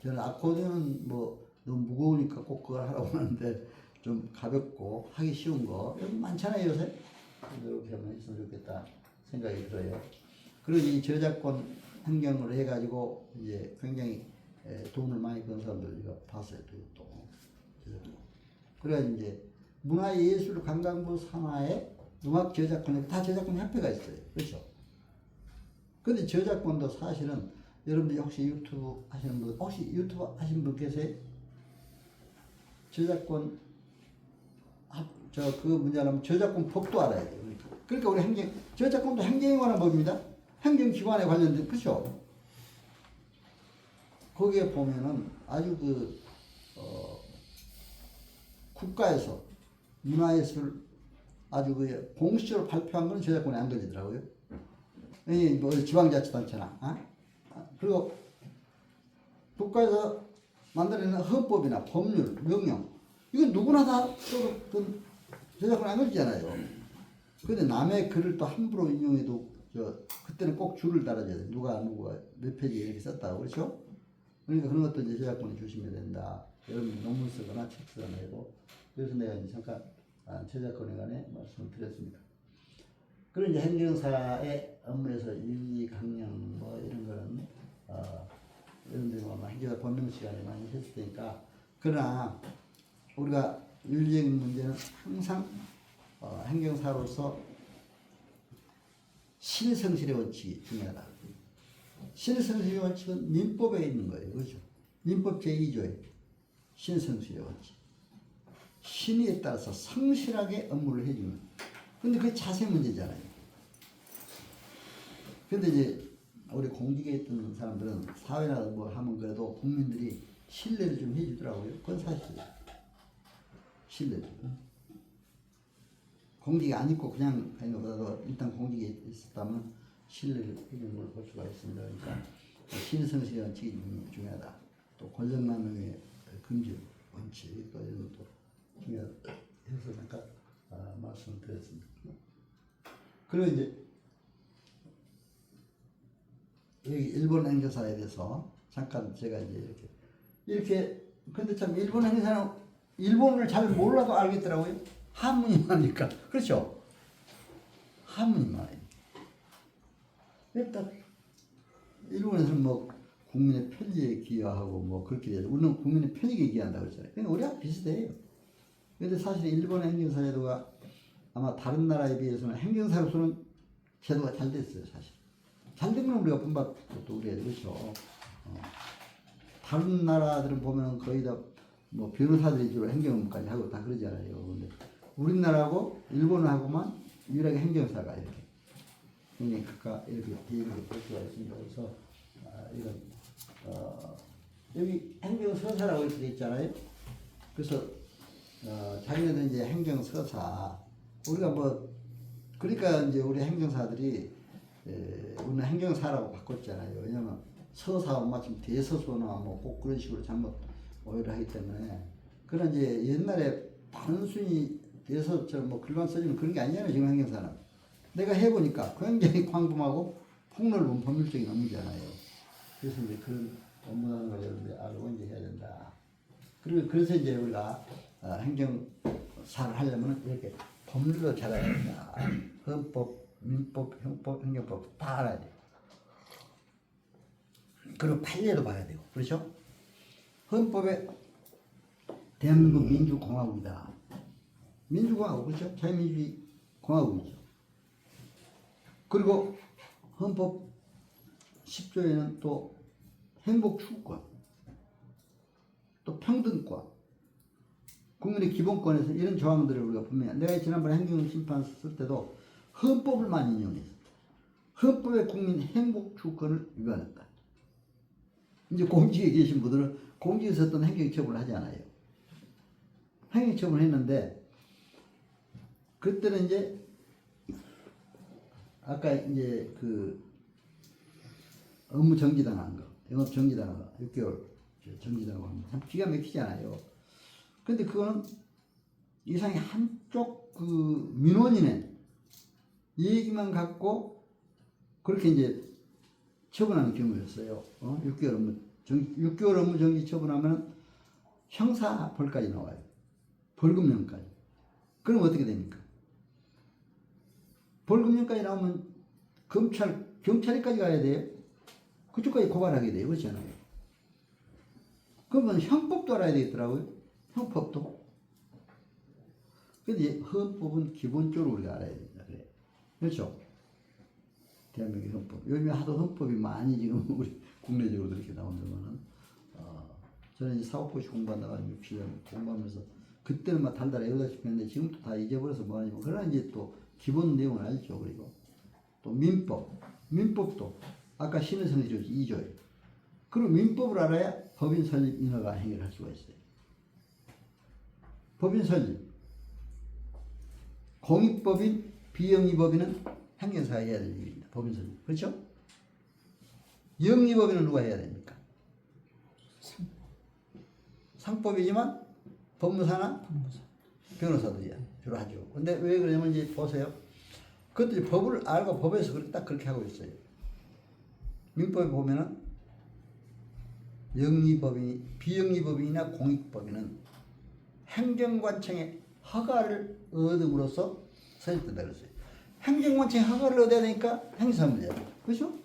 저는 아코디언은 뭐 너무 무거우니까 꼭 그걸 하라고 하는데 좀 가볍고 하기 쉬운 거 여기 많잖아요 요새. 이렇게 하면 있으면 좋겠다 생각이 들어요. 그리고 이 저작권 환경으로 해가지고 이제 굉장히 돈을 많이 버는 사람들 이거 봤어요 또. 그래야 이제 문화예술 관광부 산하에 음악 저작권에 다 저작권 협회가 있어요. 그렇죠? 근데 저작권도 사실은 여러분들이 혹시 유튜브 하시는 분, 혹시 유튜브 하시는 분 계세요? 저작권 그 문제라면 저작권 법도 알아야 돼요. 그러니까 우리 저작권도 행정에 관한 법입니다. 행정기관에 관련된, 그렇죠? 거기에 보면은 아주 국가에서 문화예술 아주 공식적으로 발표한 건 저작권에 안 걸리더라고요. 뭐 지방자치단체나, 그리고 국가에서 만들어내는 헌법이나 법률, 명령, 이건 누구나 다 저작권 안 걸리잖아요. 근데 남의 글을 또 함부로 인용해도 그때는 꼭 줄을 달아줘야 돼. 누가 몇 페이지에 이렇게 썼다고, 그렇죠? 그러니까 그런 것도 이제 저작권을 조심해야 된다. 여러분 논문 쓰거나 책 쓰거나 해도. 그래서 내가 이제 잠깐 저작권에 관해 말씀을 드렸습니다. 그리고 이제 행정사의 업무에서 유의 강령 뭐 이런 거는 여러분들이 뭐 행정사 본능 시간에 많이 했을 테니까. 그러나 우리가 윤리적인 문제는 항상 행정사로서 신성실의 원칙이 중요하다. 신성실의 원칙은 민법에 있는 거예요. 그렇죠? 민법 제2조에 신성실의 원칙. 신의에 따라서 성실하게 업무를 해주는. 근데 그게 자세 문제잖아요. 근데 이제 우리 공직에 있던 사람들은 사회나 뭐 하면 그래도 국민들이 신뢰를 좀 해주더라고요. 그건 사실이에요. 신뢰를. 공직이 안 있고 그냥 하는 것보다도 일단 공직에 있었다면 신뢰를 해주는 걸 볼 수가 있습니다. 그러니까 신성실의 원칙이 중요하다. 또 권력남용의 금지 원칙 이런 것도 중요하다 해서 잠깐 말씀을 드렸습니다. 그리고 이제 여기 일본 행정사에 대해서 잠깐 제가 이제 이렇게 근데 참 일본 행정사는 일본을 잘 몰라도 알겠더라고요. 한문이 많으니까. 그렇죠? 한문이 많으니까. 일단 일본에서는 뭐 국민의 편리에 기여하고 뭐 그렇게 돼요. 우리는 국민의 편익에 기여한다고 그랬잖아요. 그러니까 우리하고 비슷해요. 근데 사실 일본 행정사제도가 아마 다른 나라에 비해서는 행정사로서는 제도가 잘 됐어요, 사실. 잘 된 건 우리가 본받고 또 그래야 되죠. 다른 나라들은 보면 거의 다 뭐 변호사들이 주로 행정업무까지 하고 다 그러잖아요. 근데 우리나라하고 일본하고만 유일하게 행정사가 이렇게 굉장히 가까 이렇게 볼 수가 있습니다. 그래서 이런 여기 행정서사라고 이렇게 돼 있잖아요. 그래서 자기네들 이제 행정서사 우리가 뭐 그러니까 이제 우리 행정사들이 우리는 행정사라고 바꿨잖아요. 왜냐면 서사하고 마침 대서소나 뭐 꼭 그런 식으로 잘못 오해를 하기 때문에 그런 이제 옛날에 단순히 대서처럼 뭐 글만 써주는 그런 게 아니잖아요. 지금 행정사는 내가 해보니까 굉장히 광범하고 폭넓은 법률적인 업무잖아요. 그래서 이제 그런 업무라는 걸 여러분들이 알고 이제 해야 된다. 그리고 그래서 이제 우리가 행정사를 하려면 이렇게 법률도 잘 알아야 된다. 헌법, 민법, 형법, 행정법 다 알아야 돼요. 그리고 판례도 봐야 되고, 그렇죠? 헌법에 대한민국 민주공화국이다. 민주공화국, 그렇죠? 자유민주주의 공화국이죠. 그리고 헌법 10조에는 또 행복추구권, 또 평등권, 국민의 기본권에서 이런 조항들을 우리가 분명히, 내가 지난번에 행정심판 쓸 때도 헌법을 많이 인용했어. 헌법의 국민 행복추구권을 위반했다. 이제 공직에 계신 분들은 공직에서 어떤 행정처분을 하지 않아요. 행정처분을 했는데 그때는 이제 아까 이제 그 업무 정지당한 거, 영업 정지당한 거, 6개월 정지당하고 합니다. 참 기가 막히잖아요. 근데 그거는 이상이 한쪽 그 민원인의 얘기만 갖고 그렇게 이제 처분하는 경우였어요. 6개월 업무 정지 처분하면 형사벌까지 나와요. 벌금형까지. 그럼 어떻게 됩니까? 벌금형까지 나오면 경찰에까지 가야 돼요. 그쪽까지 고발하게 돼요. 그렇지 않아요? 그러면 형법도 알아야 되겠더라고요. 형법도. 근데 헌법은 기본적으로 우리가 알아야 된다. 그래. 그렇죠? 대한민국 헌법. 요즘에 하도 헌법이 많이 지금 우리 국내적으로 그렇게 나온다면은, 저는 이제 사법고시 공부한다가 6, 7년 공부하면서 그때는 막 달달에 외우다시피 했는데 지금도 다 잊어버려서 뭐하니 뭐. 그러나 이제 또 기본 내용을 알죠. 그리고 또 민법도 아까 신의 성질 2조예요. 그리고 민법을 알아야 법인 설립 인허가 행위를 할 수가 있어요. 법인 설립. 공익법인, 비영리법인은 행정사가 해야 될 일입니다. 법인 설립. 그렇죠? 영리법인은 누가 해야 됩니까? 상법이지만 법무사나 변호사들이 주로 하죠. 근데 왜 그러냐면 이제 보세요. 그것들이 법을 알고 법에서 딱 그렇게 하고 있어요. 민법에 보면은 영리법인, 비영리법인이나 공익법인은 행정관청의 허가를 얻음으로써 설립된다 그랬어요. 행정관청의 허가를 얻어야 되니까 행사문제예요. 그렇죠?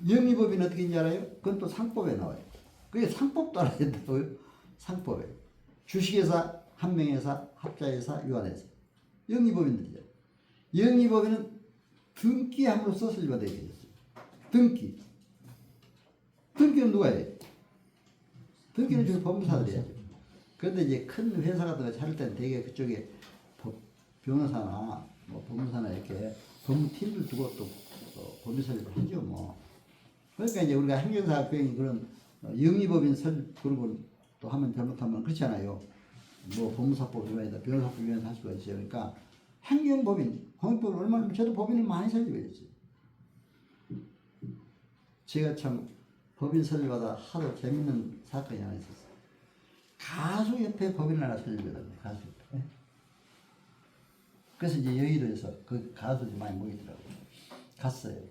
영리법인은 어떻게 인지 알아요? 그건 또 상법에 나와요. 그게 상법도 알아야 된다고요. 상법에. 주식회사, 한명회사, 합자회사, 유한회사. 영리법인들이죠. 영리법인은 등기함으로써 설립이 되게 되었어요. 등기는 누가 해요? 등기는 지금 법무사들이 해야죠. 그런데 이제 큰 회사 같은 거 차릴 때는 되게 그쪽에 변호사나 뭐 법무사나 이렇게 법무팀을 두고 또 법인 설립을 하죠. 뭐. 그러니까 이제 우리가 행정사학교에 그런 영리법인 설립 그런 걸 또 하면 잘못하면 그렇잖아요. 뭐 법무사법 위반이다, 변호사법 위반해서 할 수가 있어요. 그러니까 행정법인, 공익법인 얼마나 저도 법인을 많이 설립했어요. 제가 참 법인 설립하다 하도 재밌는 사건이 하나 있었어요. 가수협회 법인을 하나 설립했거든요. 가수협회. 그래서 이제 여의도에서 그 가수들이 많이 모이더라고요. 갔어요.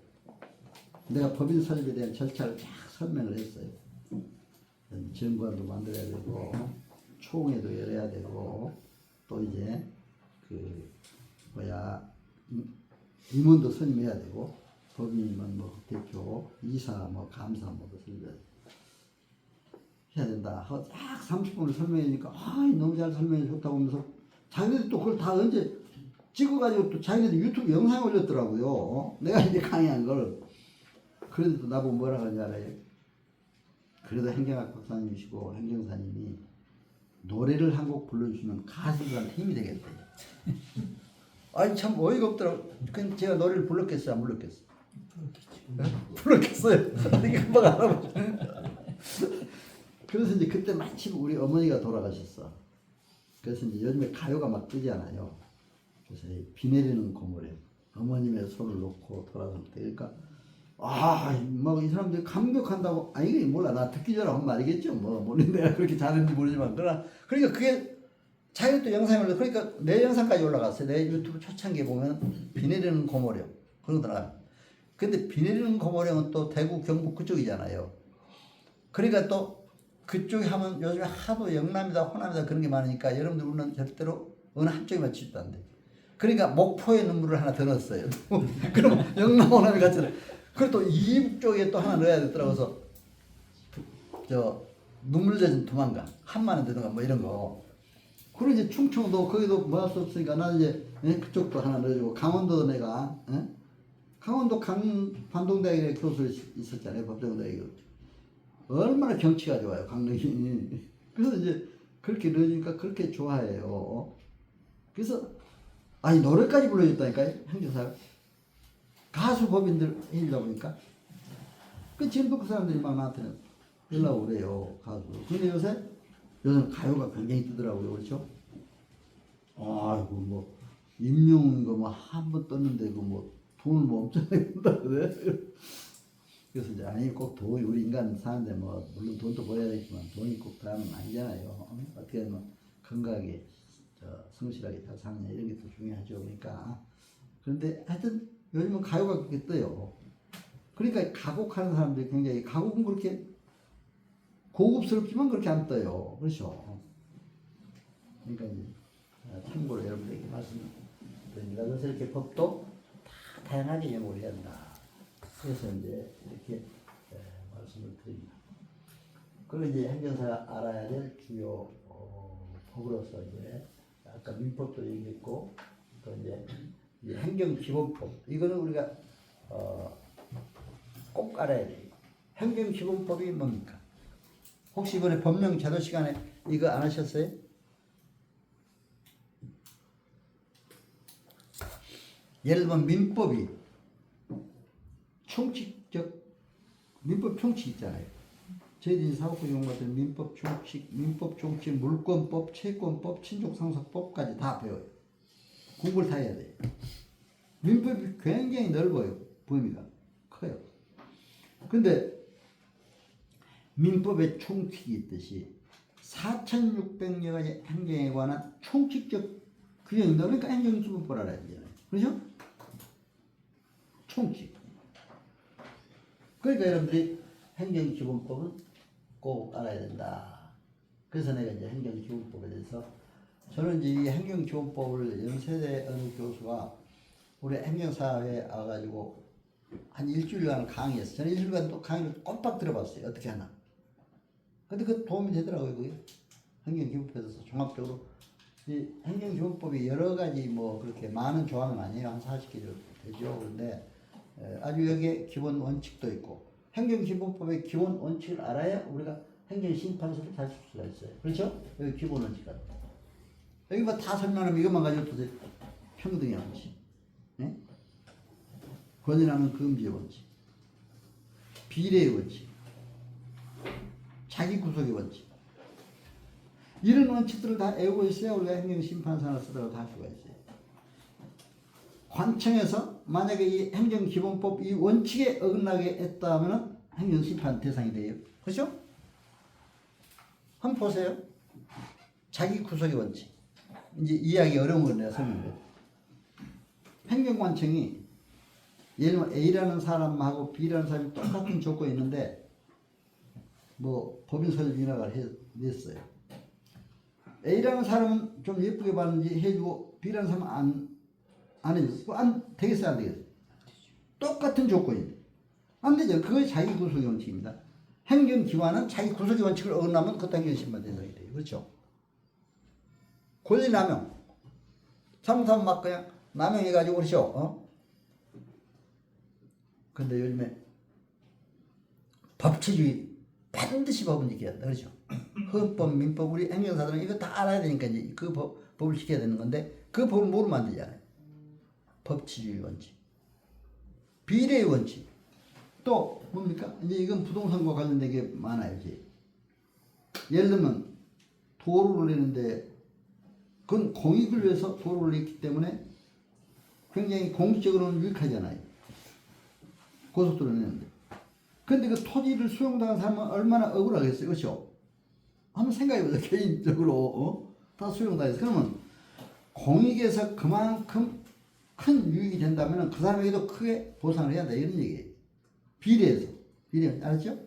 내가 법인 설립에 대한 절차를 쫙 설명을 했어요. 정관도 만들어야 되고, 총회도 열어야 되고, 또 이제 임원도 선임해야 되고, 법인이면 뭐 대표, 이사, 뭐 감사, 뭐 해야 된다. 하고 딱 30분을 설명하니까 너무 잘 설명해 줬다고 하면서 자기네들 또 그걸 다 언제 찍어가지고 또 자기네들 유튜브 영상에 올렸더라고요. 내가 이제 강의한 걸. 그래도 또 나보고 뭐라 그러는지 알아요? 그래도 행정학 박사님이시고 행정사님이 노래를 한 곡 불러주시면 가수들한테 힘이 되겠대. 아니 참 어이가 없더라고. 근데 제가 노래를 불렀겠어요? 안 불렀겠어요? 불렀겠어요. 이게 금방 알아보죠. 그래서 이제 그때 마침 우리 어머니가 돌아가셨어. 그래서 이제 요즘에 가요가 막 뜨잖아요. 그래서 비 내리는 고물에 어머님의 손을 놓고 돌아설 때, 그러니까 뭐 이 사람들이 감격한다고, 이게 몰라. 나 듣기 전에 한 말이겠죠. 물론 내가 그렇게 잘했는지 모르지만. 그러니까 그게 자기가 또 영상이 올라, 그러니까 내 영상까지 올라갔어요. 내 유튜브 초창기에 보면 비 내리는 고모령. 그런 거 나와요. 근데 비 내리는 고모령은 또 대구, 경북 그쪽이잖아요. 그러니까 또 그쪽에 하면 요즘에 하도 영남이다, 호남이다 그런 게 많으니까 여러분들 우리는 절대로 어느 한쪽에만 치지도. 그러니까 목포의 눈물을 하나 더 넣었어요. 그럼 영남, 호남이 같잖아요. 그리고 또 이북 쪽에 또 하나 넣어야 되더라고서 눈물 젖은 도망가 한마는 되든가 뭐 이런 거. 그리고 이제 충청도 거기도 뭐 할 수 없으니까 나는 이제 그쪽도 하나 넣어주고 강원도 내가 강원도 반동대학에 교수 있었잖아요. 법정대학에. 얼마나 경치가 좋아요 강릉이. 그래서 이제 그렇게 넣어주니까 그렇게 좋아해요. 그래서 노래까지 불러줬다니까요. 행정사가 가수 법인들 일다 보니까 지금도 그 사람들이 막 나한테는 연락 오래요. 가수. 근데 요즘 가요가 굉장히 뜨더라고요. 그렇죠? 뭐 임영웅 거 한 번 떴는데 돈을 엄청나게 든다 그래. 그래서 이제 꼭 돈이 우리 인간 사는데 물론 돈도 벌어야 되지만 돈이 꼭 다는 아니잖아요. 어떻게 하면 건강하게 성실하게 잘 사느냐 이런 게 더 중요하죠. 그러니까 그런데 하여튼 요즘은 가요가 그렇게 떠요. 그러니까 가곡하는 사람들이 굉장히, 가곡은 그렇게 고급스럽지만 그렇게 안 떠요. 그렇죠? 그러니까 이제 참고로 여러분들에게 말씀드립니다. 그래서 이렇게 법도 다 다양하게 연구를 해야 한다. 그래서 이제 이렇게 말씀을 드립니다. 그리고 이제 행정사가 알아야 될 주요 법으로서 이제 아까 민법도 얘기했고, 또 이제 행정기본법, 이거는 우리가 꼭 알아야 돼요. 행정기본법이 뭡니까? 혹시 이번에 법령 제도 시간에 이거 안 하셨어요? 예를 들면 민법이 총칙적, 민법 총칙 있잖아요. 저희들이 사법부 연구할 민법 총칙, 물권법, 채권법, 친족상속법까지 다 배워요. 공부를 다 해야 돼요. 민법이 굉장히 넓어요. 범위가 커요. 근데 민법에 총칙이 있듯이 4,600여 가지 행정에 관한 총칙적 규정이 있다. 그러니까 행정기본법을 알아야 되잖아요. 그렇죠? 총칙. 그러니까 여러분들이 행정기본법은 꼭 알아야 된다. 그래서 내가 이제 행정기본법에 대해서, 저는 이제 이 행정기본법을 연세대 어느 교수가 우리 행정사회에 와가지고 한 일주일간 강의했어요. 저는 일주일간 또 강의를 꼬박 들어봤어요. 어떻게 하나. 근데 그 도움이 되더라고요. 그게 행정기본법에서 종합적으로 이 행정기본법이 여러 가지 그렇게 많은 조항은 아니에요. 한 40개 정도 되죠. 그런데 아주 여기에 기본 원칙도 있고, 행정기본법의 기본 원칙을 알아야 우리가 행정심판서를 잘 쓸 수가 있어요. 그렇죠? 여기 기본 원칙 같은. 여기 다 설명하면 이것만 가지고 도대체 평등의 원칙, 네? 권위라는 금지의 원칙, 비례의 원칙, 자기 구속의 원칙, 이런 원칙들을 다 외우고 있어야 우리가 행정심판서를 쓰더라도 할 수가 있어요. 관청에서 만약에 이 행정기본법 이 원칙에 어긋나게 했다면 행정심판 대상이 돼요. 그렇죠? 한번 보세요. 자기 구속의 원칙. 이제 이해하기 어려운 걸 내가 설명해. 행정관청이 예를 들면 A라는 사람하고 B라는 사람이 똑같은 조건이 있는데 법인 소유 인허가를 냈어요. A라는 사람은 좀 예쁘게 봤는지 해주고 B라는 사람은 안 해줬어. 안 되겠어요, 안 되겠어요? 똑같은 조건인데 안 되죠. 그것이 자기 구속의 원칙입니다. 행정기관은 자기 구속의 원칙을 어긋나면 그것도 행정심판 대상이 돼요. 그렇죠? 권리남용, 잘못하면 막 그냥 남용해가지고 그렇죠? 근데 요즘에 법치주의 반드시 법은 지켜야 한다. 그렇죠? 헌법, 민법, 우리 행정사들은 이거 다 알아야 되니까 이제 그 법을 지켜야 되는 건데 그 법을 모르면 안 되잖아요. 법치주의 원칙, 비례의 원칙, 또 뭡니까? 이제 이건 부동산과 관련된 게 많아요. 이제 예를 들면 도로를 내는데 그건 공익을 위해서 도로를 냈기 때문에 굉장히 공익적으로는 유익하잖아요. 고속도로 내는데. 근데 그 토지를 수용당한 사람은 얼마나 억울하겠어요. 그렇죠? 한번 생각해보세요. 개인적으로 다 수용당해서. 그러면 공익에서 그만큼 큰 유익이 된다면 그 사람에게도 크게 보상을 해야 된다. 이런 얘기예요. 비례해서. 비례, 알았죠?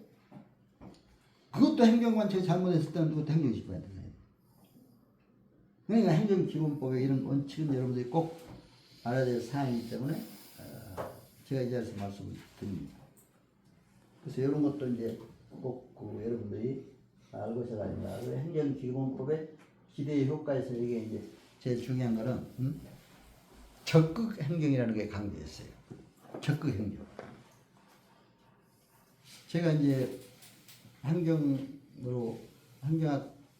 그것도 행정관청이 잘못했을 때는 그것도 행정심판이 된다. 그러니까 행정기본법에 이런 원칙은 여러분들이 꼭 알아야 될 사항이기 때문에 제가 이 자리에서 말씀을 드립니다. 그래서 이런 것도 이제 꼭 여러분들이 알고서가 아닙니다. 행정기본법의 기대의 효과에서 이게 이제 제일 중요한 거는 적극 행정이라는 게 강조했어요. 적극 행정. 제가 이제 행정학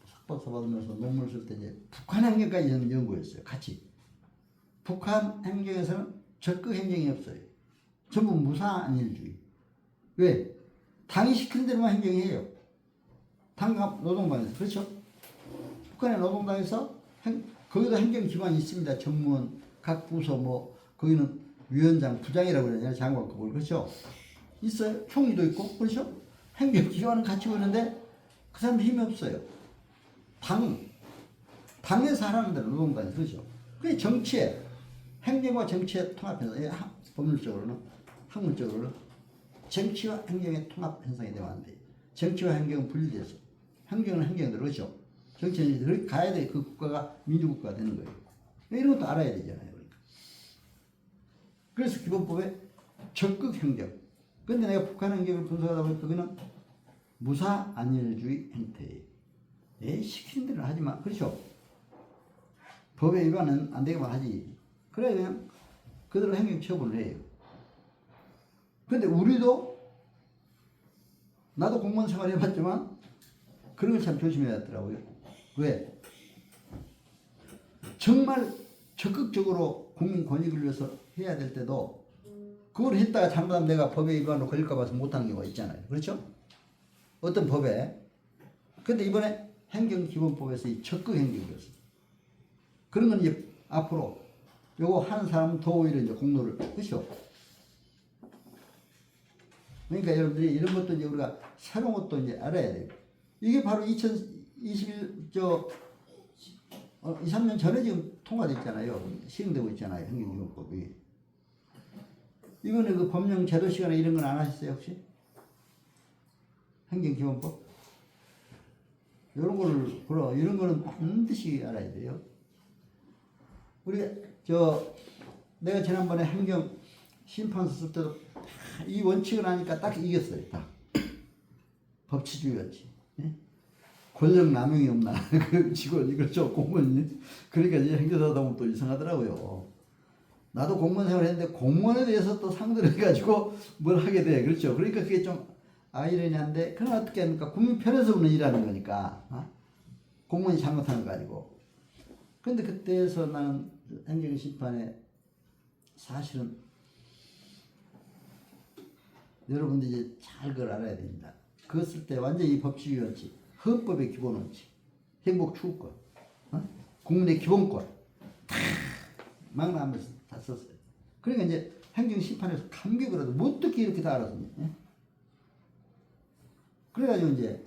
석박사 받으면서 논문을 쓸 때 이제 북한 행정까지 연구했어요. 같이. 북한 행정에서는 적극 행정이 없어요. 전부 무사안일주의. 왜? 당이 시키는 대로만 행정해요. 당과 노동당에서. 그렇죠? 북한의 노동당에서 거기도 행정기관이 있습니다. 전무원, 각 부서 거기는 위원장, 부장이라고 그러잖아요. 장관급을. 그렇죠? 있어요. 총리도 있고. 그렇죠? 행정기관은 갖추고 있는데 그 사람 힘이 없어요. 당에서 하라는 대로 노동당에서. 그렇죠? 그게 정치에, 행정과 정치의 통합해서, 법률적으로는, 학문적으로는 정치와 행정의 통합 현상이 되면 안 돼요. 정치와 행정은 분리돼서. 행정은 행정대로. 그렇죠? 정치는 그렇게 가야 돼. 그 국가가 민주국가가 되는 거예요. 이런 것도 알아야 되잖아요. 그러니까. 그래서 기본법에 적극 행정. 근데 내가 북한 행정을 분석하다 보니까 그거는 무사안일주의 행태예요. 시키는 대로 하지 마. 그렇죠? 법에 위반은 안 되게만 하지. 그래 그냥 그대로 행정 처분을 해요. 근데 우리도 나도 공무원 생활 해봤지만 그런 걸 참 조심해야 되더라고요. 왜? 정말 적극적으로 국민 권익을 위해서 해야 될 때도 그걸 했다가 잘못하면 내가 법에 위반으로 걸릴까 봐서 못하는 경우가 있잖아요. 그렇죠? 어떤 법에. 근데 이번에 행정기본법에서 이 적극 행정이었어요. 그런 건 이제 앞으로 요거 하는 사람은 더 오히려 이제 공로를. 그렇죠? 그러니까 여러분들이 이런 것도 이제 우리가 새로운 것도 이제 알아야 돼요. 이게 바로 2021, 2, 3년 전에 지금 통과됐잖아요. 시행되고 있잖아요. 행정기본법이. 이번에 그 법령 제도 시간에 이런 건 안 하셨어요, 혹시? 행정기본법? 이런 거는 반드시 알아야 돼요. 내가 지난번에 행정 심판서 쓸 때도 이 원칙을 하니까 딱 이겼어요. 딱. 법치주의 원칙. 예? 권력 남용이 없나. 그 직원이, 그렇죠. 공무원이. 그러니까 이제 행정사다 보면 또 이상하더라고요. 나도 공무원 생활 했는데 공무원에 대해서 또 상대를 해가지고 뭘 하게 돼. 그렇죠. 그러니까 그게 좀 아이러니한데, 그럼 어떻게 합니까? 국민 편에서 우리는 일하는 거니까. 공무원이 잘못하는 거 아니고. 근데 그때에서 나는 행정심판에 사실은 여러분들이 이제 잘 그걸 알아야 됩니다. 그거 쓸 때 완전히 법치주의 원칙, 헌법의 기본 원칙, 행복 추구권, 국민의 기본권 다 망라하면서 다 썼어요. 그러니까 이제 행정심판에서 감격을 하도 뭐 어떻게 이렇게 다 알았습니까? 예? 그래가지고 이제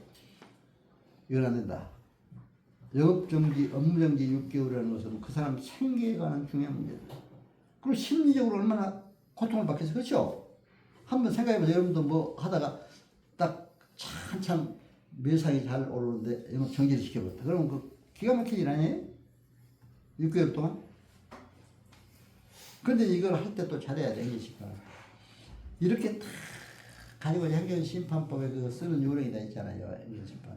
이걸 안 된다. 영업정지, 업무정지 6개월이라는 것은 그 사람 생계에 관한 중요한 문제다. 그리고 심리적으로 얼마나 고통을 받겠어요. 그렇죠? 한번 생각해보세요. 여러분도 뭐 하다가 딱 찬찬 매상이 잘 오르는데 영업 정지를 시켜버렸다. 그러면 그 기가 막힌 일 아니에요? 6개월 동안? 근데 이걸 할 때 또 잘해야 돼. 행정심판. 이렇게 다 가지고 행정심판법에 그 쓰는 요령이 다 있잖아요. 행정심판.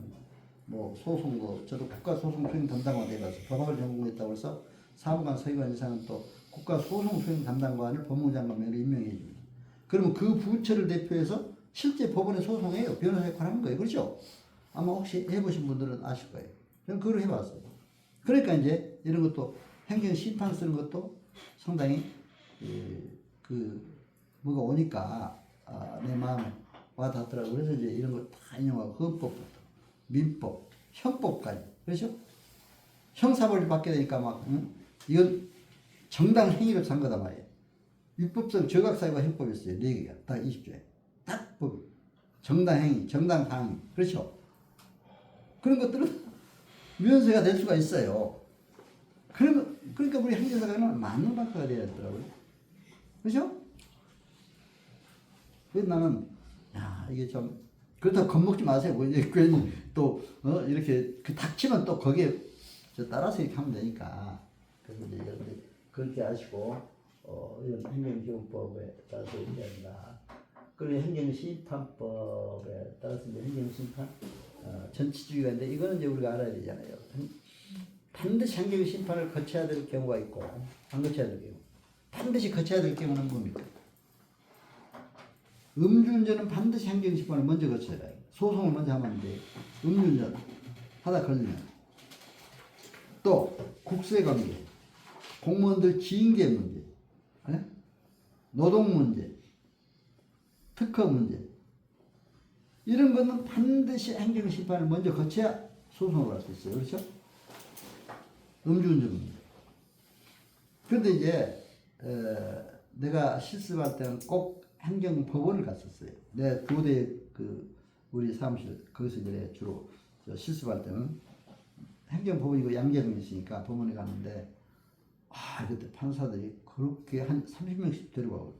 소송도, 저도 국가소송 수행 담당관 돼가서 법학을 전공했다고 해서 사무관, 서기관 이상은 또 국가소송 수행 담당관을 법무장관으로 임명해 줍니다. 그러면 그 부처를 대표해서 실제 법원에 소송해요. 변호사 역할을 하는 거예요. 그렇죠? 아마 혹시 해보신 분들은 아실 거예요. 저는 그걸 해봤어요. 그러니까 이제 이런 것도 행정심판 쓰는 것도 상당히 뭐가 오니까 내 마음에 와닿더라고요. 그래서 이제 이런 걸 다 인용하고 헌법부터 민법, 형법까지. 그렇죠? 형사벌을 받게 되니까 이건 정당 행위로 산 거다 말이에요. 위법성, 저각사유가 형법이 있어요. 4개가. 딱 20조에. 딱 법. 정당행위, 정당방위. 그렇죠? 그런 것들은 면세가 될 수가 있어요. 그러니까 우리 행정사관은 맞는 방법가 돼야 되더라고요. 그렇죠? 그래서 나는, 야, 이게 좀, 그렇다고 겁먹지 마세요. 뭐 이제 괜히 또, 이렇게, 닥치면 또 거기에 따라서 이렇게 하면 되니까. 그래서 이제 여러분들 그렇게 하시고, 이런 행정기본법에 따라서 얘기한다. 그리고 행정심판법에 따라서 이제 행정심판, 전치주의가 있는데, 이거는 이제 우리가 알아야 되잖아요. 반드시 행정심판을 거쳐야 될 경우가 있고, 안 거쳐야 될 경우. 반드시 거쳐야 될 경우는 뭡니까? 음주운전은 반드시 행정심판을 먼저 거쳐야 돼. 소송을 먼저 하면 안 돼. 음주운전 하다 걸리면. 또 국세관계, 공무원들 지인계 문제, 노동 문제, 특허 문제, 이런 거는 반드시 행정심판을 먼저 거쳐야 소송을 할 수 있어요. 그렇죠? 음주운전 문제. 그런데 이제 내가 실습할 때는 꼭 행정법원을 갔었어요. 내 교대 우리 사무실 거기서 이제 주로 실습할 때는 행정법원이고 양재동에 있으니까 법원에 갔는데, 그때 판사들이 그렇게 한 30명씩 데려가고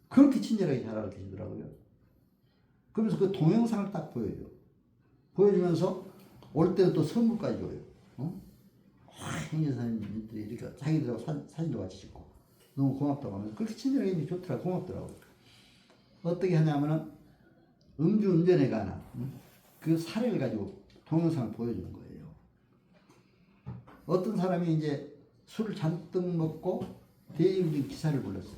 그렇게 친절하게 잘 알려주시더라고요. 그러면서 그 동영상을 딱 보여줘요. 보여주면서 올 때는 또 선물까지 줘요. 행정사님들이 이렇게 자기들하고 사진도 같이 찍고 너무 고맙다고 하면서 그렇게 친절하게 좋더라고. 고맙더라고요. 어떻게 하냐면은 음주운전에 관한 그 사례를 가지고 동영상을 보여주는 거예요. 어떤 사람이 이제 술을 잔뜩 먹고 대리운전 기사를 불렀어요.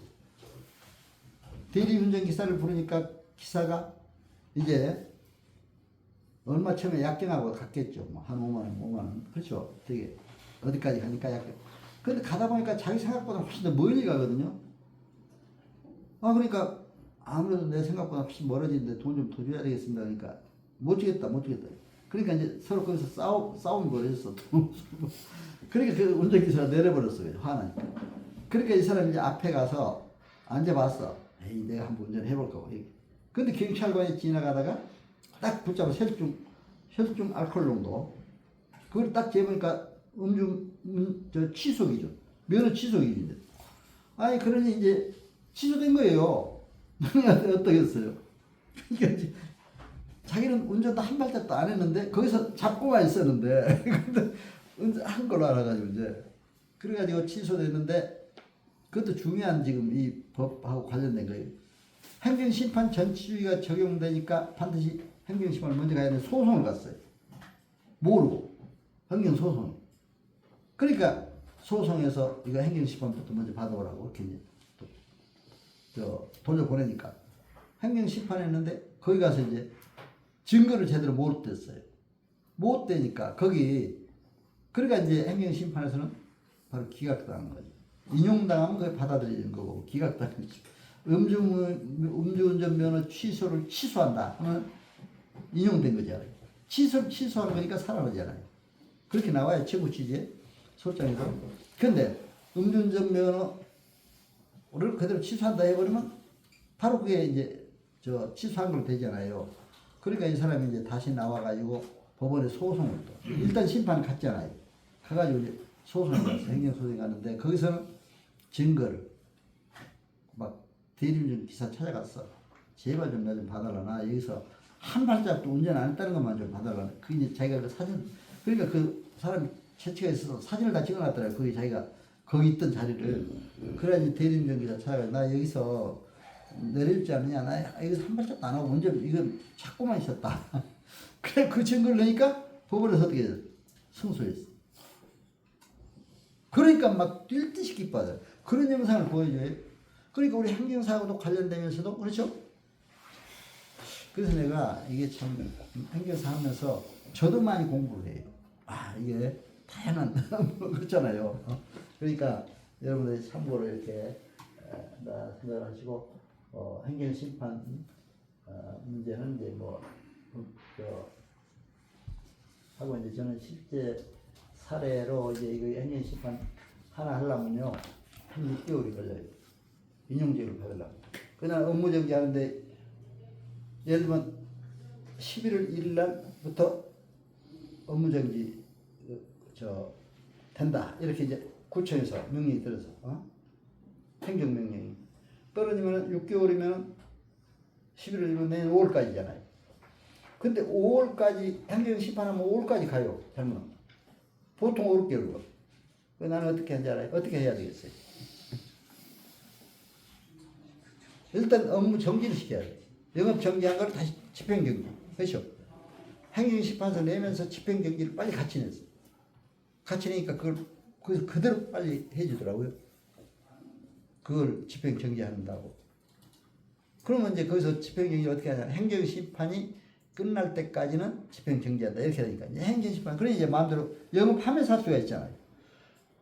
대리운전 기사를 부르니까 기사가 이제 얼마 처음에 약정하고 갔겠죠. 뭐 한 5만 원. 그렇죠. 되게 어디까지 가니까 약정. 근데 가다 보니까 자기 생각보다 훨씬 더 멀리 가거든요. 그러니까 아무래도 내 생각보다 훨씬 멀어지는데 돈 좀 더 줘야 되겠습니다. 그러니까 못 주겠다. 그러니까 이제 서로 거기서 싸움이 벌어졌어. 그러니까 그 운전기사가 내려버렸어요. 화나니까. 그러니까 이 사람이 이제 앞에 가서 앉아봤어. 에이, 내가 한번 운전해볼까. 근데 경찰관이 지나가다가 딱 붙잡아 혈중 알코올 농도. 그걸 딱 재보니까 취소 기준. 면허 취소 기준인데. 그러니 이제 취소된 거예요. 어떻겠어요? 그러니까 자기는 운전도 한 발짝도 안 했는데 거기서 잡고만 있었는데 근데 한 걸로 알아가지고 이제 그래가지고 취소됐는데, 그것도 중요한 지금 이 법하고 관련된 거예요. 행정심판 전치주의가 적용되니까 반드시 행정심판을 먼저 가야 되는 소송을 갔어요. 모르고 행정소송. 그러니까 소송에서 이거 행정심판부터 먼저 받아오라고 이렇게 이제 돌려보내니까 행정심판했는데 거기 가서 이제 증거를 제대로 못 댔어요. 못 대니까 그러니까 이제 행정심판에서는 바로 기각당한 거죠. 인용당하면 그게 받아들이는 거고 기각당한 거죠. 음주운전 면허 취소를 취소한다 하면 인용된 거잖아요. 취소하는 거니까 사라지잖아요. 그렇게 나와요. 최고 취지에 소장에서. 근데 음주운전 면허를 그대로 취소한다 해버리면 바로 그게 이제 취소한 걸로 되잖아요. 그러니까 이 사람이 이제 다시 나와가지고 법원에 소송을 또 일단 심판 갔잖아요. 가가지고 이제 소송을 가서 행정소송에 갔는데 거기서는 증거를 막 대리운전 기사 찾아갔어. 제발 좀 나 좀 봐달라. 나 여기서 한 발짝도 운전 안 했다는 것만 좀 봐달라. 그 이제 자기가 그 사진, 그러니까 그 사람이 채취가 있어서 사진을 다 찍어놨더라고요. 거기 자기가 거기 있던 자리를. 그래야지 대리운전 기사 찾아가지고 나 여기서 내릴 줄 아느냐. 나 여기서 한 발짝도 안 하고 운전 이건 찾고만 있었다. 그래 그 증거를 내니까 법원에서 어떻게 해요? 승소했어. 그러니까 막 뛸 듯이 기뻐하죠. 그런 영상을 보여줘요. 그러니까 우리 행정사고도 관련되면서도 그렇죠? 그래서 내가 이게 참 행정사 하면서 저도 많이 공부를 해요. 이게 다양한 그렇잖아요. 그러니까 여러분들이 참고로 이렇게 생각을 하시고 행정심판 문제는 이제 하고 이제 저는 실제 사례로 이제 이거 행정심판 하나 하려면요 한 6개월이 걸려요. 인용제를 받으려고. 그날 업무정지 하는데 예를 들면 11월 1일 날부터 업무정지 된다 이렇게 이제 구청에서 명령이 들어서 행정명령이 떨어지면 6개월이면 11월이면 내년 5월까지잖아요. 근데 5월까지 행정심판하면 5월까지 가요. 잘못하면 보통 5개월로. 나는 어떻게 하는지 알아요? 어떻게 해야 되겠어요? 일단 업무 정지를 시켜야 돼요. 영업 정지한 걸 다시 집행정지. 그렇죠? 행정심판서 내면서 집행정지를 빨리 같이 냈어요. 같이 내니까 그걸 그대로 빨리 해주더라고요. 그걸 집행정지한다고. 그러면 이제 거기서 집행정지 어떻게 하냐? 행정심판이 끝날 때까지는 집행정지한다. 이렇게 되니까. 이제 행정심판. 그러니 이제 마음대로 영업하면서 할 수가 있잖아요.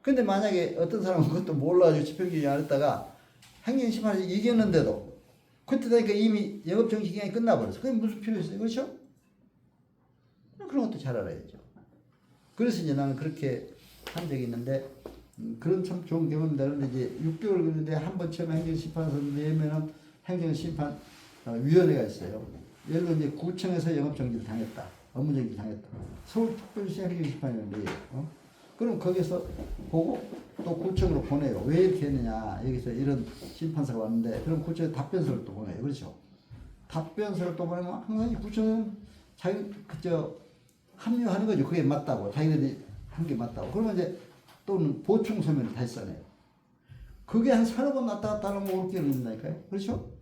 근데 만약에 어떤 사람은 그것도 몰라가지고 집행정지 안 했다가 행정심판에서 이겼는데도 그때 되니까 이미 영업정지 기간이 끝나버렸어. 그게 무슨 필요 있어요? 그렇죠? 그런 것도 잘 알아야죠. 그래서 이제 나는 그렇게 한 적이 있는데, 그런 참 좋은 경험입니다. 그런데 이제 6개월 걸리는데 한 번 처음 행정심판서 내면은 행정심판위원회가 있어요. 예를 들어 이제 구청에서 영업정지를 당했다. 업무정지 당했다. 서울특별시 행정심판위원회에 그럼 거기서 보고 또 구청으로 보내요. 왜 이렇게 했느냐. 여기서 이런 심판서가 왔는데, 그럼 구청에 답변서를 또 보내요. 그렇죠? 답변서를 또 보내면 항상 이 구청은 자기 합류하는 거죠. 그게 맞다고. 자기들이 한 게 맞다고. 그러면 이제 또는 보충 서면을 다시 써내요. 그게 한 서너 번 왔다 갔다 하면 5개월 된다니까요. 그렇죠?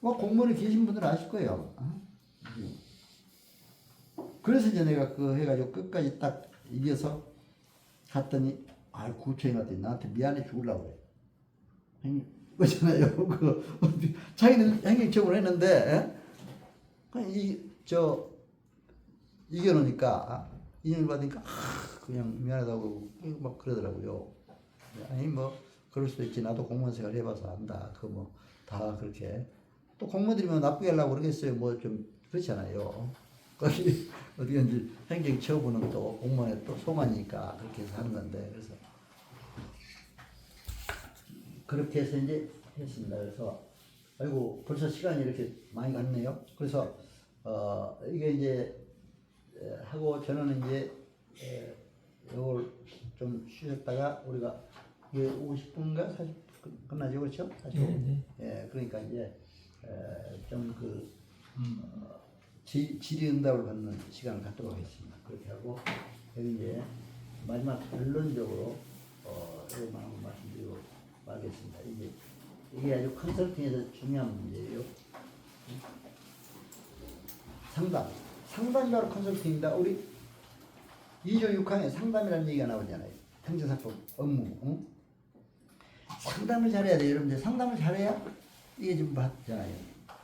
공무원에 계신 분들은 아실 거예요. 그래서 이제 내가 그 해가지고 끝까지 딱 이겨서 갔더니, 구청에 갔더니 나한테 미안해 죽으려고 그래. 그렇잖아요. 자기는 행정처분을 했는데, 이겨놓으니까, 인용을 받으니까, 그냥 미안하다고 막 그러더라고요. 아니, 그럴 수도 있지. 나도 공무원 생활 해봐서 안다. 다 그렇게. 또 공무원들이 나쁘게 하려고 그러겠어요. 좀, 그렇잖아요. 거기, 어디든지 행정처분은 또 공무원의 또 소관이니까 그렇게 해서 하는 건데, 그래서. 그렇게 해서 이제 했습니다. 그래서, 아이고, 벌써 시간이 이렇게 많이 갔네요. 그래서, 이게 이제, 하고 저는 이제, 이걸 좀 쉬었다가 우리가 이게 50분인가 40분 끝나죠, 그렇죠? 45분. 네. 예, 그러니까 이제 질의응답을 받는 시간을 갖도록 하겠습니다. 그렇게 하고 여기 이제 마지막 결론적으로 이것만 말씀드리고 말겠습니다. 이게 아주 컨설팅에서 중요한 문제예요. 상담이 바로 컨설팅입니다. 우리 2조 6항에 상담이라는 얘기가 나오잖아요. 행정사법 업무. 상담을 잘해야 돼요. 여러분들 상담을 잘해야 이게 좀 받잖아요.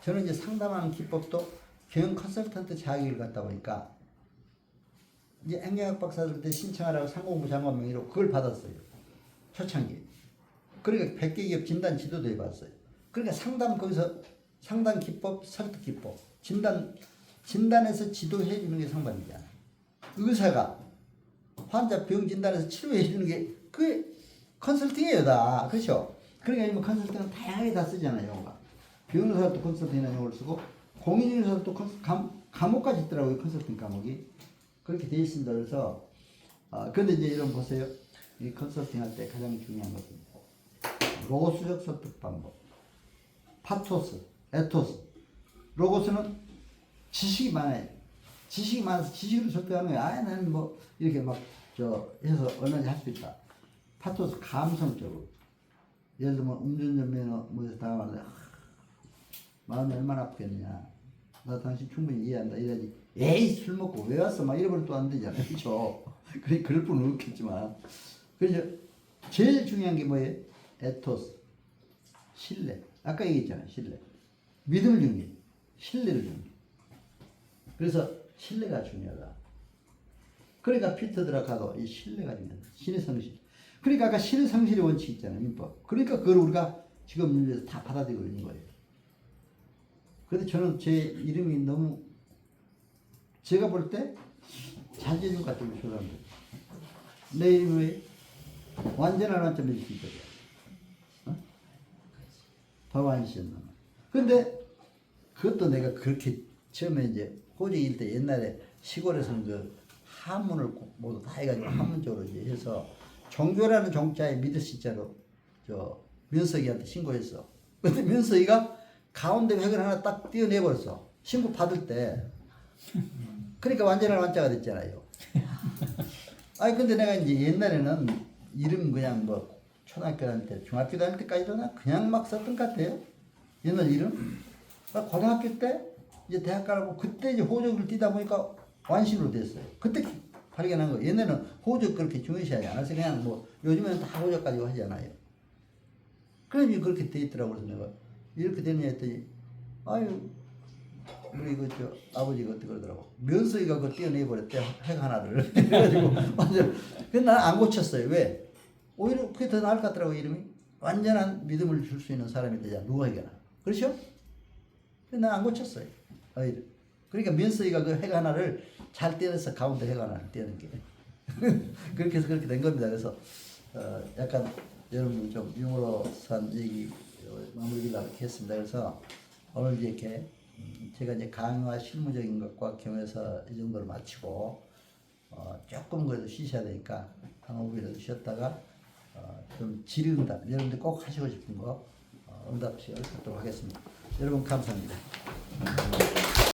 저는 이제 상담하는 기법도 경영 컨설턴트 자격을 갖다 보니까 이제 행정학 박사들 때 신청하라고 상공부 장관 명의로 그걸 받았어요. 초창기. 그러니까 100개 기업 진단 지도도 해봤어요. 그러니까 거기서 상담 기법, 설득 기법, 진단에서 지도해 주는 게 상담이잖아요. 의사가 환자 병 진단해서 치료해 주는 게 그게 컨설팅이에요, 다. 그렇죠? 그러니까 컨설팅은 다양하게 다 쓰잖아요. 변호사도 컨설팅이라는 용어를 쓰고 공인중개사도 또 과목까지 있더라고요. 컨설팅 과목이. 그렇게 되어 있습니다. 그래서 그런데 이제 이런 보세요. 이 컨설팅 할 때 가장 중요한 것은 로고스적 설득 방법. 파토스, 에토스. 로고스는 지식이 많아요. 지식이 많아서 지식으로 설득하는 거예요. 나는 이렇게 해서 얼마든지 할 수 있다. 파토스, 감성적으로. 예를 들면 음주운전면허 당하는데 마음이 얼마나 아프겠느냐. 나 당신 충분히 이해한다. 이래야지. 에이, 술 먹고 왜 왔어? 이러면 또 안 되잖아요. 그렇죠? 그럴 뿐은 없겠지만. 그래서 제일 중요한 게 뭐예요? 에토스. 신뢰. 아까 얘기했잖아요. 신뢰. 믿음을 주는 게. 신뢰를 주는 게. 그래서 신뢰가 중요하다. 그러니까 피터들아 가도 이 신뢰가 중요하다. 신의 성실. 그러니까 아까 신의 성실의 원칙 있잖아요. 민법. 그러니까 그걸 우리가 직업 윤리에서 다 받아들이고 있는 거예요. 그런데 저는 제 이름이 너무 제가 볼 때 잘 지은 것 같아요. 저 사람들. 내 이름이 완전한 완점 해줄 수 있거든요. 화완신. 근데 그것도 내가 그렇게 처음에 이제 호적일 때 옛날에 시골에서는 그 한문을 모두 다 해가지고 한문적으로 이제 해서 종교라는 종자에 믿을 시자로 저 면석이한테 신고했어. 근데 면석이가 가운데 획을 하나 딱 띄어내버렸어. 신고 받을 때. 그러니까 완전한 완자가 됐잖아요. 아니 근데 내가 이제 옛날에는 이름 그냥 뭐 초등학교 다닐 때 중학교 다닐 때까지도 나 그냥 막 썼던 것 같아요. 옛날 이름. 고등학교 때 이제 대학 가라고 그때 이제 호적을 띄다 보니까 완신으로 됐어요. 그때 발견한 거. 옛날에는 호적 그렇게 중요시하지 않아서 그냥 뭐 요즘에는 다 호적 가지고 하잖아요. 그러니 그렇게 돼 있더라고. 그래서 내가 이렇게 됐냐 했더니 아유 우리 저 아버지가 어떻게 그러더라고. 면석이가 그걸 떼어내버렸대. 획 하나를. 그래가지고 완전. 근데 나는 안 고쳤어요. 왜? 오히려 그게 더 나을 것 같더라고. 이름이 완전한 믿음을 줄 수 있는 사람이 되자. 누가 해결하. 그렇죠? 근데 나는 안 고쳤어요. 오히려. 그러니까 면석이가 그 획 하나를 잘 떼어내서 가운데 획 하나를 떼는 게 그렇게 해서 그렇게 된 겁니다. 그래서 약간 여러분 좀 유머러스한 얘기 마무리를 이렇게 했습니다. 그래서 오늘 이렇게 제가 이제 강의와 실무적인 것과 겸해서 이 정도로 마치고 조금 그래도 쉬셔야 되니까 한 5분이라도 쉬었다가 좀 질의응답 여러분들 꼭 하시고 싶은 거 응답 시간을 갖도록 하겠습니다. 여러분 감사합니다.